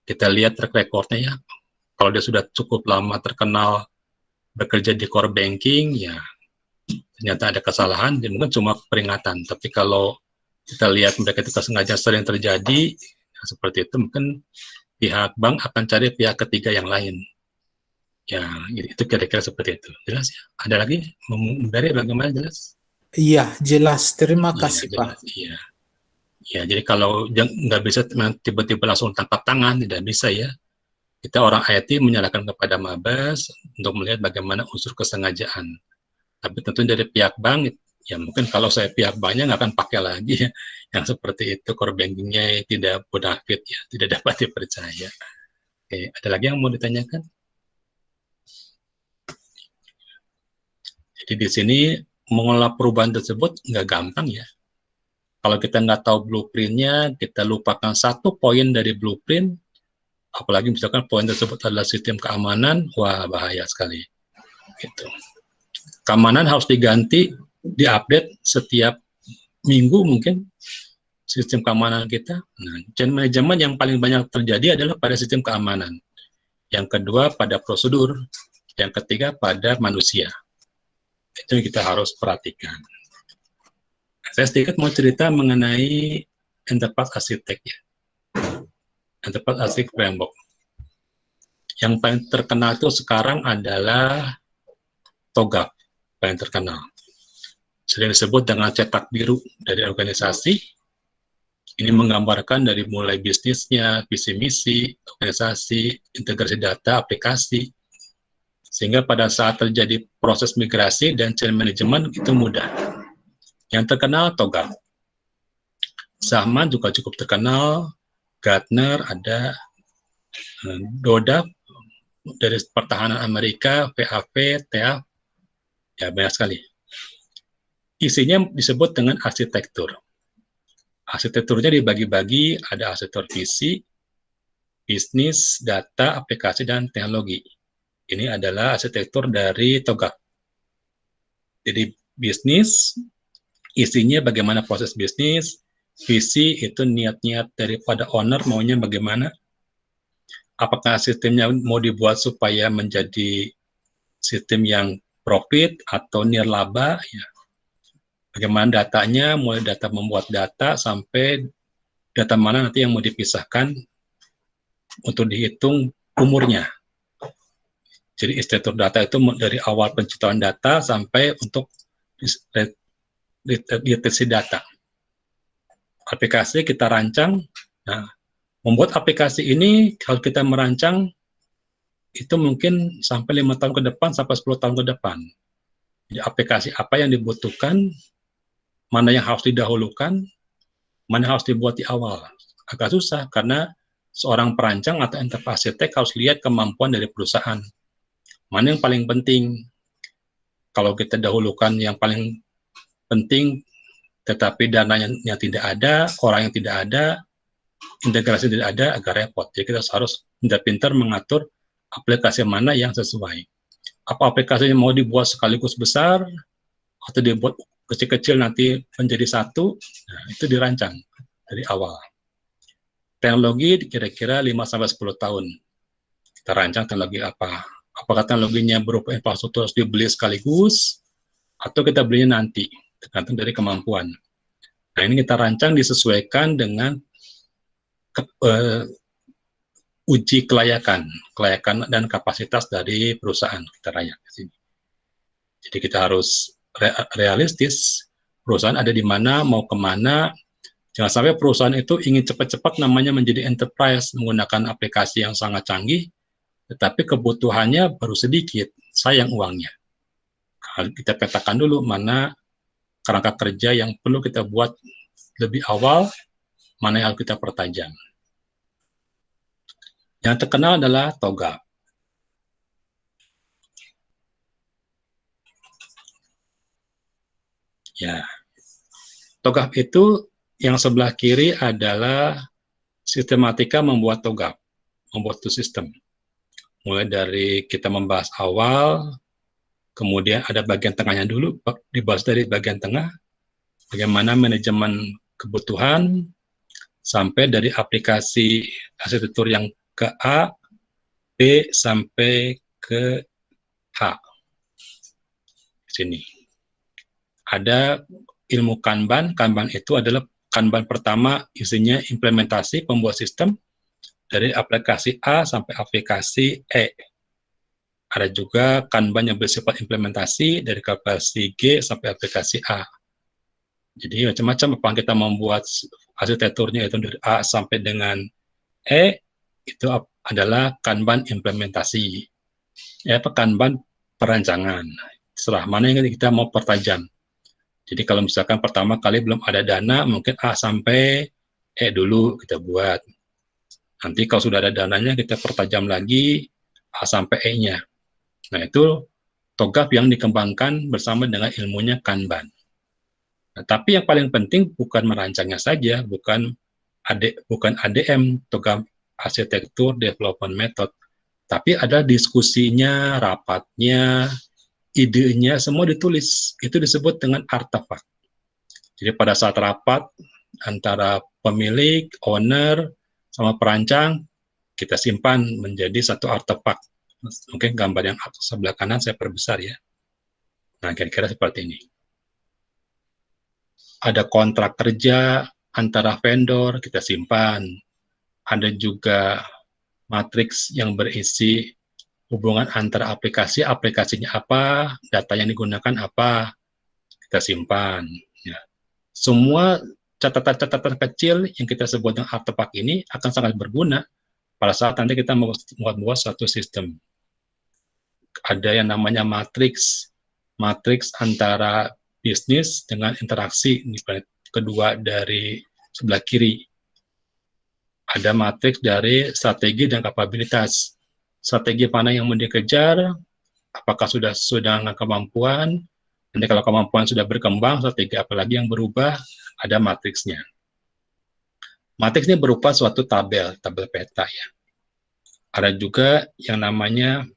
kita lihat track record-nya ya. Kalau dia sudah cukup lama terkenal bekerja di core banking, ya ternyata ada kesalahan, ya mungkin cuma peringatan. Tapi kalau kita lihat mereka itu sengaja sering terjadi, ya seperti itu mungkin pihak bank akan cari pihak ketiga yang lain. Ya, itu kira-kira seperti itu. Jelas ya? Ada lagi? Dari bagaimana jelas? Iya, jelas. Terima kasih, Jelas. Pak. Iya. Ya, jadi kalau nggak bisa tiba-tiba langsung tangkap tangan, tidak bisa ya. Kita orang IT menyalahkan kepada Mabes untuk melihat bagaimana unsur kesengajaan. Tapi tentu dari pihak bank, ya mungkin kalau saya pihak banknya nggak akan pakai lagi ya. Yang seperti itu, core bankingnya tidak bonafit ya, tidak dapat dipercaya. Oke, ada lagi yang mau ditanyakan? Jadi di sini mengolah perubahan tersebut nggak gampang ya. Kalau kita nggak tahu blueprint-nya, kita lupakan satu poin dari blueprint, apalagi misalkan poin tersebut adalah sistem keamanan, wah bahaya sekali. Gitu. Keamanan harus diganti, diupdate setiap minggu mungkin sistem keamanan kita. Nah, change management yang paling banyak terjadi adalah pada sistem keamanan. Yang kedua pada prosedur, yang ketiga pada manusia. Itu yang kita harus perhatikan. Saya sedikit mau cerita mengenai Enterprise Architect ya. Enterprise Architect Framework. Yang paling terkenal itu sekarang adalah TOGAF, paling terkenal. Sering disebut dengan cetak biru dari organisasi. Ini menggambarkan dari mulai bisnisnya, visi misi, organisasi, integrasi data, aplikasi. Sehingga pada saat terjadi proses migrasi dan change management itu mudah. Yang terkenal TOGAF. Zaman juga cukup terkenal, Gartner, ada DODA dari pertahanan Amerika, VAV, TEAF, ya banyak sekali. Isinya disebut dengan arsitektur. Arsitekturnya dibagi-bagi, ada arsitektur visi, bisnis, data, aplikasi, dan teknologi. Ini adalah arsitektur dari TOGAF. Jadi bisnis, isinya bagaimana proses bisnis, visi itu niat-niat daripada owner maunya bagaimana, apakah sistemnya mau dibuat supaya menjadi sistem yang profit atau nirlaba, ya. Bagaimana datanya, mulai data membuat data sampai data mana nanti yang mau dipisahkan untuk dihitung umurnya. Jadi struktur data itu dari awal penciptaan data sampai untuk deteksi data. Aplikasi kita rancang, nah, membuat aplikasi ini kalau kita merancang itu mungkin sampai 5 tahun ke depan, sampai 10 tahun ke depan. Jadi aplikasi apa yang dibutuhkan, mana yang harus didahulukan, mana yang harus dibuat di awal. Agak susah karena seorang perancang atau enterprise architect harus lihat kemampuan dari perusahaan. Mana yang paling penting? Kalau kita dahulukan yang paling penting, tetapi dananya yang tidak ada, orang yang tidak ada, integrasi tidak ada, agak repot. Jadi kita harus pintar-pintar mengatur aplikasi mana yang sesuai. Apa aplikasinya mau dibuat sekaligus besar, atau dibuat kecil-kecil nanti menjadi satu, nah, itu dirancang dari awal. Teknologi kira-kira 5-10 tahun. Kita rancang teknologi apa. Apakah teknologinya berupa infrastruktur harus dibeli sekaligus, atau kita belinya nanti, tergantung dari kemampuan. Nah, ini kita rancang disesuaikan dengan uji kelayakan dan kapasitas dari perusahaan kita rayak di sini. Jadi kita harus realistis, perusahaan ada di mana, mau kemana. Jangan sampai perusahaan itu ingin cepat-cepat namanya menjadi enterprise menggunakan aplikasi yang sangat canggih, tetapi kebutuhannya baru sedikit, sayang uangnya. Kita petakan dulu mana kerangka kerja yang perlu kita buat lebih awal, mana yang harus kita pertajam. Yang terkenal adalah TOGAF. Ya, TOGAF itu yang sebelah kiri adalah sistematika membuat TOGAF, membuat itu sistem. Mulai dari kita membahas awal, kemudian ada bagian tengahnya dulu, dibahas dari bagian tengah, bagaimana manajemen kebutuhan, sampai dari aplikasi arsitektur yang ke A, B, sampai ke H. Di sini. Ada ilmu Kanban. Kanban itu adalah Kanban pertama, isinya implementasi pembuat sistem dari aplikasi A sampai aplikasi E. Ada juga Kanban yang bersifat implementasi dari aplikasi G sampai aplikasi A. Jadi macam-macam apa kita membuat arsitekturnya itu dari A sampai dengan E, itu adalah Kanban implementasi. Ya, Kanban perancangan. Setelah mana yang kita mau pertajam. Jadi kalau misalkan pertama kali belum ada dana, mungkin A sampai E dulu kita buat. Nanti kalau sudah ada dananya, kita pertajam lagi A sampai E-nya. Nah, itu TOGAF yang dikembangkan bersama dengan ilmunya Kanban. Nah, tapi yang paling penting bukan merancangnya saja, bukan ADM, TOGAF Arsitektur Development Method, tapi ada diskusinya, rapatnya, idenya, semua ditulis. Itu disebut dengan artefak. Jadi pada saat rapat antara pemilik, owner, sama perancang, kita simpan menjadi satu artefak. Mungkin gambar yang sebelah kanan saya perbesar ya. Nah, kira-kira seperti ini. Ada kontrak kerja antara vendor, kita simpan. Ada juga matriks yang berisi hubungan antara aplikasi, aplikasinya apa, data yang digunakan apa, kita simpan. Ya. Semua catatan-catatan kecil yang kita sebut dengan artefak ini akan sangat berguna pada saat nanti kita membuat suatu sistem. Ada yang namanya matriks antara bisnis dengan interaksi, ini kedua dari sebelah kiri. Ada matriks dari strategi dan kapabilitas. Strategi mana yang mau dikejar, apakah sudah dengan kemampuan, nanti kalau kemampuan sudah berkembang, strategi apalagi yang berubah, ada matriksnya. Matriksnya berupa suatu tabel peta ya. Ada juga yang namanya,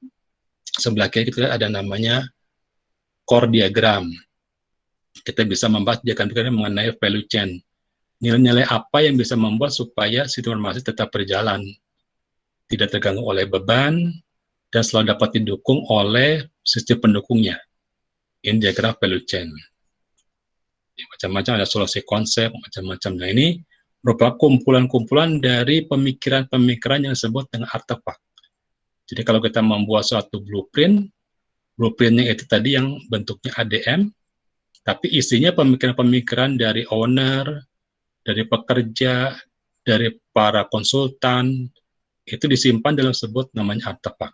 sebelah kiri kita ada namanya core diagram. Kita bisa membahas diagram mengenai value chain. Nilai-nilai apa yang bisa membuat supaya sistem informasi tetap berjalan, tidak terganggu oleh beban, dan selalu dapat didukung oleh sistem pendukungnya. Ini diagram value chain. Macam-macam, ada solusi konsep, macam-macam. Nah, ini merupakan kumpulan-kumpulan dari pemikiran-pemikiran yang disebut dengan artefak. Jadi kalau kita membuat suatu blueprintnya itu tadi yang bentuknya ADM, tapi isinya pemikiran-pemikiran dari owner, dari pekerja, dari para konsultan, itu disimpan dalam sebut namanya artefak.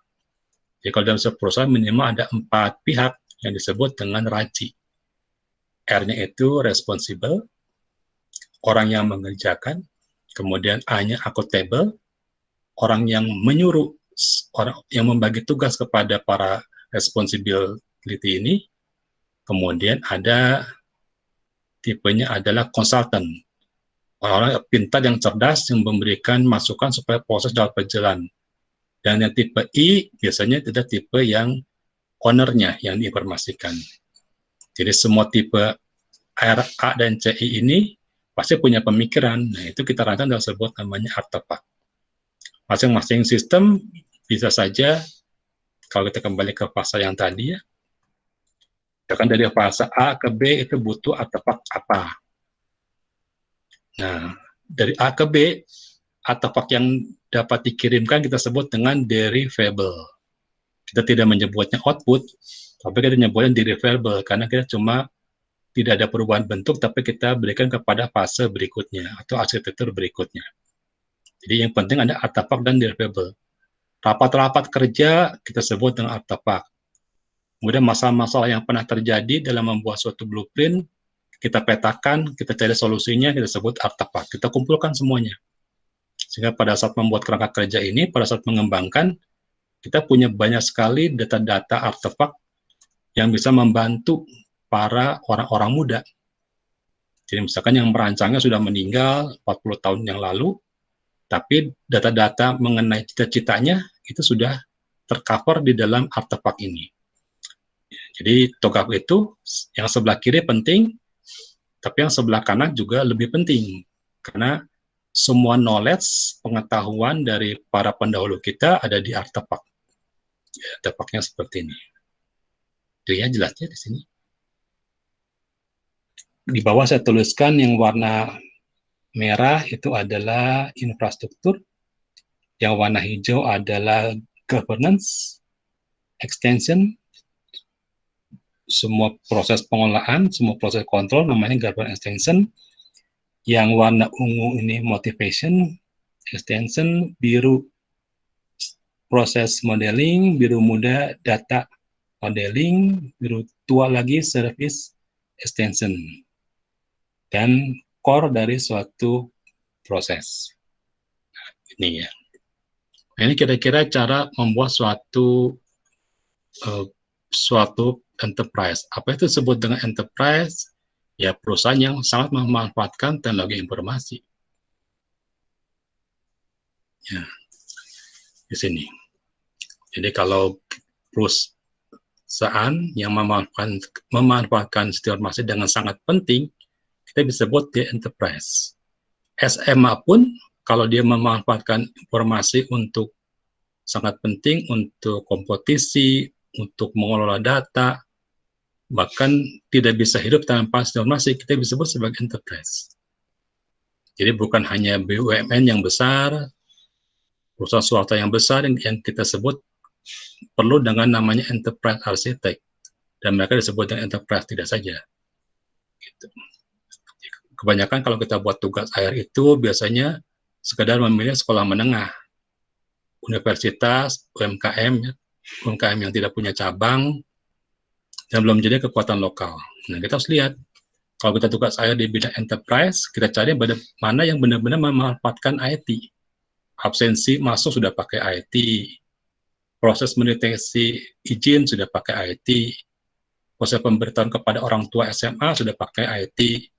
Jadi kalau dalam sebuah perusahaan minimal ada 4 pihak yang disebut dengan RACI. R-nya itu responsible, orang yang mengerjakan, kemudian A-nya accountable, orang yang menyuruh, orang yang membagi tugas kepada para responsibility ini, kemudian ada tipenya adalah consultant, orang pintar yang cerdas yang memberikan masukan supaya proses dapat berjalan. Dan yang tipe I biasanya tidak tipe yang ownernya yang diinformasikan. Jadi semua tipe R, A, dan CI ini pasti punya pemikiran. Nah, itu kita rancang dalam sebuah namanya artefak. Masing-masing sistem bisa saja, kalau kita kembali ke fase yang tadi ya, kan dari fase A ke B itu butuh artefak apa. Nah, dari A ke B, artefak yang dapat dikirimkan kita sebut dengan deliverable. Kita tidak menyebutnya output, tapi kita menyebutnya deliverable, karena kita cuma tidak ada perubahan bentuk, tapi kita berikan kepada fase berikutnya, atau arsitektur berikutnya. Jadi yang penting ada artefak dan deliverable. Rapat-rapat kerja kita sebut dengan artefak. Kemudian masalah-masalah yang pernah terjadi dalam membuat suatu blueprint, kita petakan, kita cari solusinya, kita sebut artefak. Kita kumpulkan semuanya. Sehingga pada saat membuat kerangka kerja ini, pada saat mengembangkan, kita punya banyak sekali data-data artefak yang bisa membantu para orang-orang muda. Jadi misalkan yang merancangnya sudah meninggal 40 tahun yang lalu, tapi data-data mengenai cita-citanya itu sudah tercover di dalam artefak ini. Jadi TOGAF itu yang sebelah kiri penting, tapi yang sebelah kanan juga lebih penting. Karena semua knowledge, pengetahuan dari para pendahulu kita ada di artefak. Ya, artefaknya seperti ini. Itu ya jelasnya di sini. Di bawah saya tuliskan yang warna merah itu adalah infrastruktur, yang warna hijau adalah governance, extension, semua proses pengolahan, semua proses kontrol namanya governance extension. Yang warna ungu ini motivation, extension, biru proses modeling, biru muda data modeling, biru tua lagi service extension. Dan core dari suatu proses. Nah, ini ya. Nah, ini kira-kira cara membuat suatu enterprise. Apa itu disebut dengan enterprise? Ya, perusahaan yang sangat memanfaatkan teknologi informasi. Ya, di sini. Jadi kalau perusahaan yang memanfaatkan informasi dengan sangat penting, kita bisa sebut dia enterprise. SMA pun kalau dia memanfaatkan informasi untuk sangat penting untuk kompetisi, untuk mengelola data, bahkan tidak bisa hidup tanpa informasi, kita bisa sebut sebagai enterprise. Jadi bukan hanya BUMN yang besar, perusahaan swasta yang besar yang kita sebut perlu dengan namanya enterprise architect, dan mereka disebut dengan enterprise tidak saja. Gitu. Kebanyakan kalau kita buat tugas akhir itu biasanya sekedar memilih sekolah menengah, universitas, UMKM, UMKM yang tidak punya cabang, dan belum jadi kekuatan lokal. Nah, kita harus lihat, kalau kita tugas akhir di bidang enterprise, kita cari mana yang benar-benar memanfaatkan IT. Absensi masuk sudah pakai IT, proses mendeteksi izin sudah pakai IT, proses pemberitahuan kepada orang tua SMA sudah pakai IT.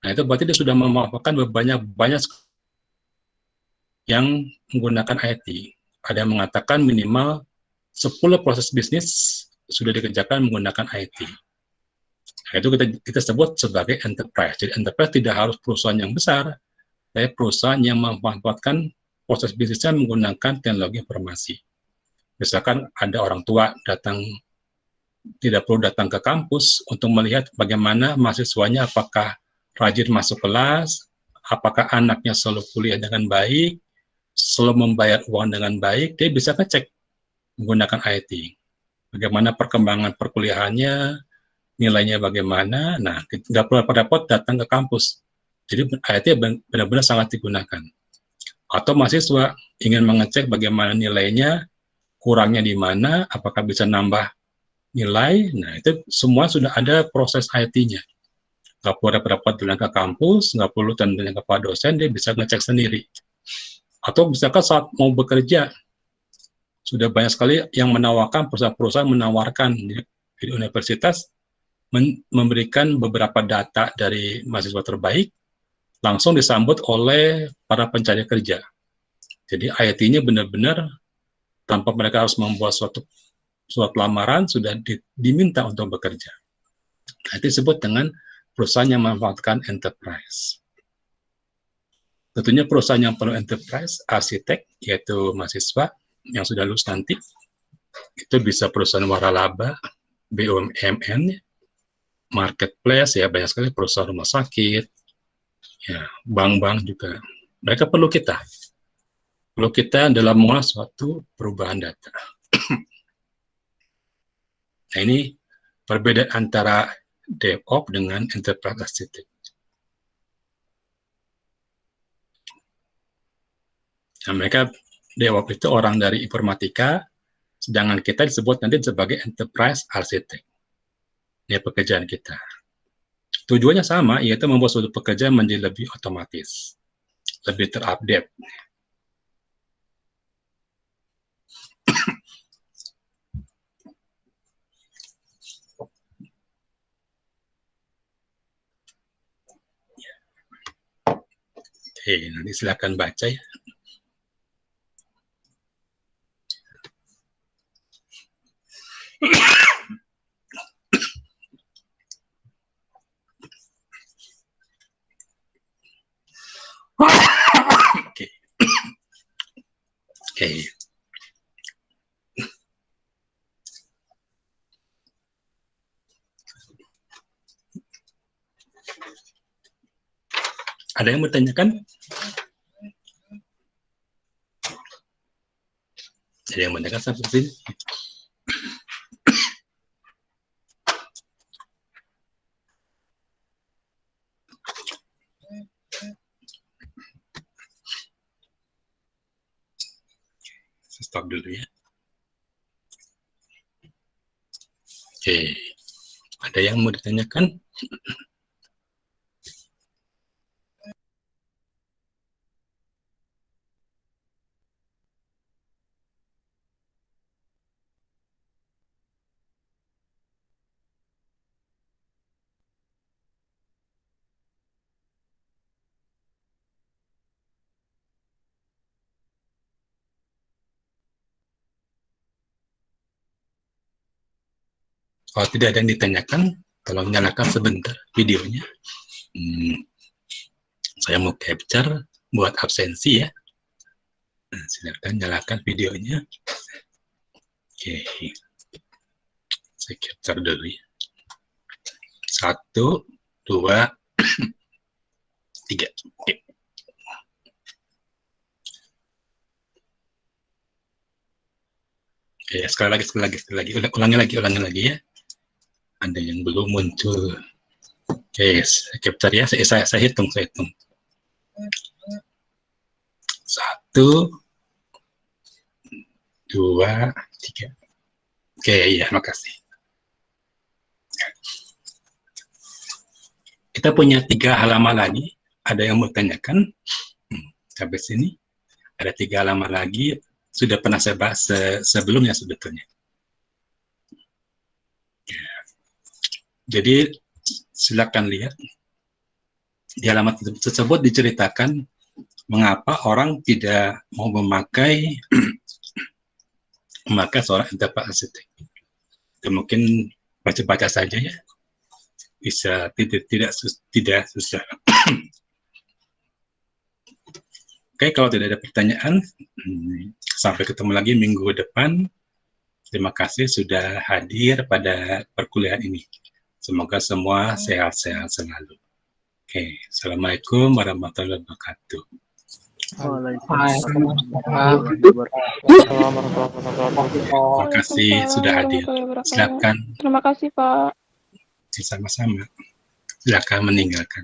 Nah, itu berarti dia sudah memanfaatkan banyak yang menggunakan IT. Ada yang mengatakan minimal 10 proses bisnis sudah dikerjakan menggunakan IT. Nah, itu kita sebut sebagai enterprise. Jadi enterprise tidak harus perusahaan yang besar, tapi perusahaan yang memanfaatkan proses bisnisnya menggunakan teknologi informasi. Misalkan ada orang tua tidak perlu datang ke kampus untuk melihat bagaimana mahasiswanya apakah rajin masuk kelas, apakah anaknya selalu kuliah dengan baik, selalu membayar uang dengan baik, dia bisa ngecek menggunakan IT. Bagaimana perkembangan perkuliahannya, nilainya bagaimana, nah nggak perlu repot datang ke kampus. Jadi IT benar-benar sangat digunakan. Atau mahasiswa ingin mengecek bagaimana nilainya, kurangnya di mana, apakah bisa nambah nilai, nah itu semua sudah ada proses IT-nya. Nggak perlu repot-repot datang ke kampus, nggak perlu datang ke Pak dosen, dia bisa ngecek sendiri. Atau misalkan saat mau bekerja, sudah banyak sekali yang menawarkan, perusahaan-perusahaan menawarkan di universitas, memberikan beberapa data dari mahasiswa terbaik, langsung disambut oleh para pencari kerja. Jadi IT-nya benar-benar tanpa mereka harus membuat suatu lamaran, sudah diminta untuk bekerja. Nah, itu disebut dengan perusahaan yang memanfaatkan enterprise. Tentunya perusahaan yang perlu enterprise, arsitek, yaitu mahasiswa yang sudah lulus nanti, itu bisa perusahaan waralaba, BUMN, marketplace, ya banyak sekali perusahaan rumah sakit, ya bank-bank juga. Mereka perlu kita dalam mengolah suatu perubahan data. Nah, ini perbedaan antara DevOps dengan Enterprise Architect. Nah, mereka DevOps itu orang dari informatika, sedangkan kita disebut nanti sebagai Enterprise Architect. Ini pekerjaan kita. Tujuannya sama, yaitu membuat suatu pekerjaan menjadi lebih otomatis, lebih terupdate. Oke, nanti silakan baca ya. Oke. Oke. Ada yang bertanyakan? Ada yang bertanyakan sampai sini? Stop dulu ya. Oke, ada yang mau ditanyakan? Kalau tidak ada yang ditanyakan, tolong nyalakan sebentar videonya. Saya mau capture buat absensi ya. Nah, silakan nyalakan videonya. Oke, saya capture dulu ya. 1, 2, 3. Oke. Oke, sekali lagi. Ulangi lagi ya. Ada yang belum muncul. Oke, saya capture ya. Saya hitung. 1, 2, 3. Oke, ya, makasih. Kita punya 3 halaman lagi. Ada yang mau tanyakan? Sampai sini. Ada 3 halaman lagi. Sudah pernah saya bahas sebelumnya sebetulnya. Jadi, silakan lihat. Di halaman tersebut diceritakan mengapa orang tidak mau memakai seorang enterprise architect. Itu mungkin baca-baca saja ya. Bisa tidak susah. Oke, kalau tidak ada pertanyaan, sampai ketemu lagi minggu depan. Terima kasih sudah hadir pada perkuliahan ini. Semoga semua sehat-sehat selalu. Oke, Assalamualaikum warahmatullahi wabarakatuh. Terima kasih sudah hadir. Silakan. Terima kasih, Pak. Sama-sama. Silakan meninggalkan.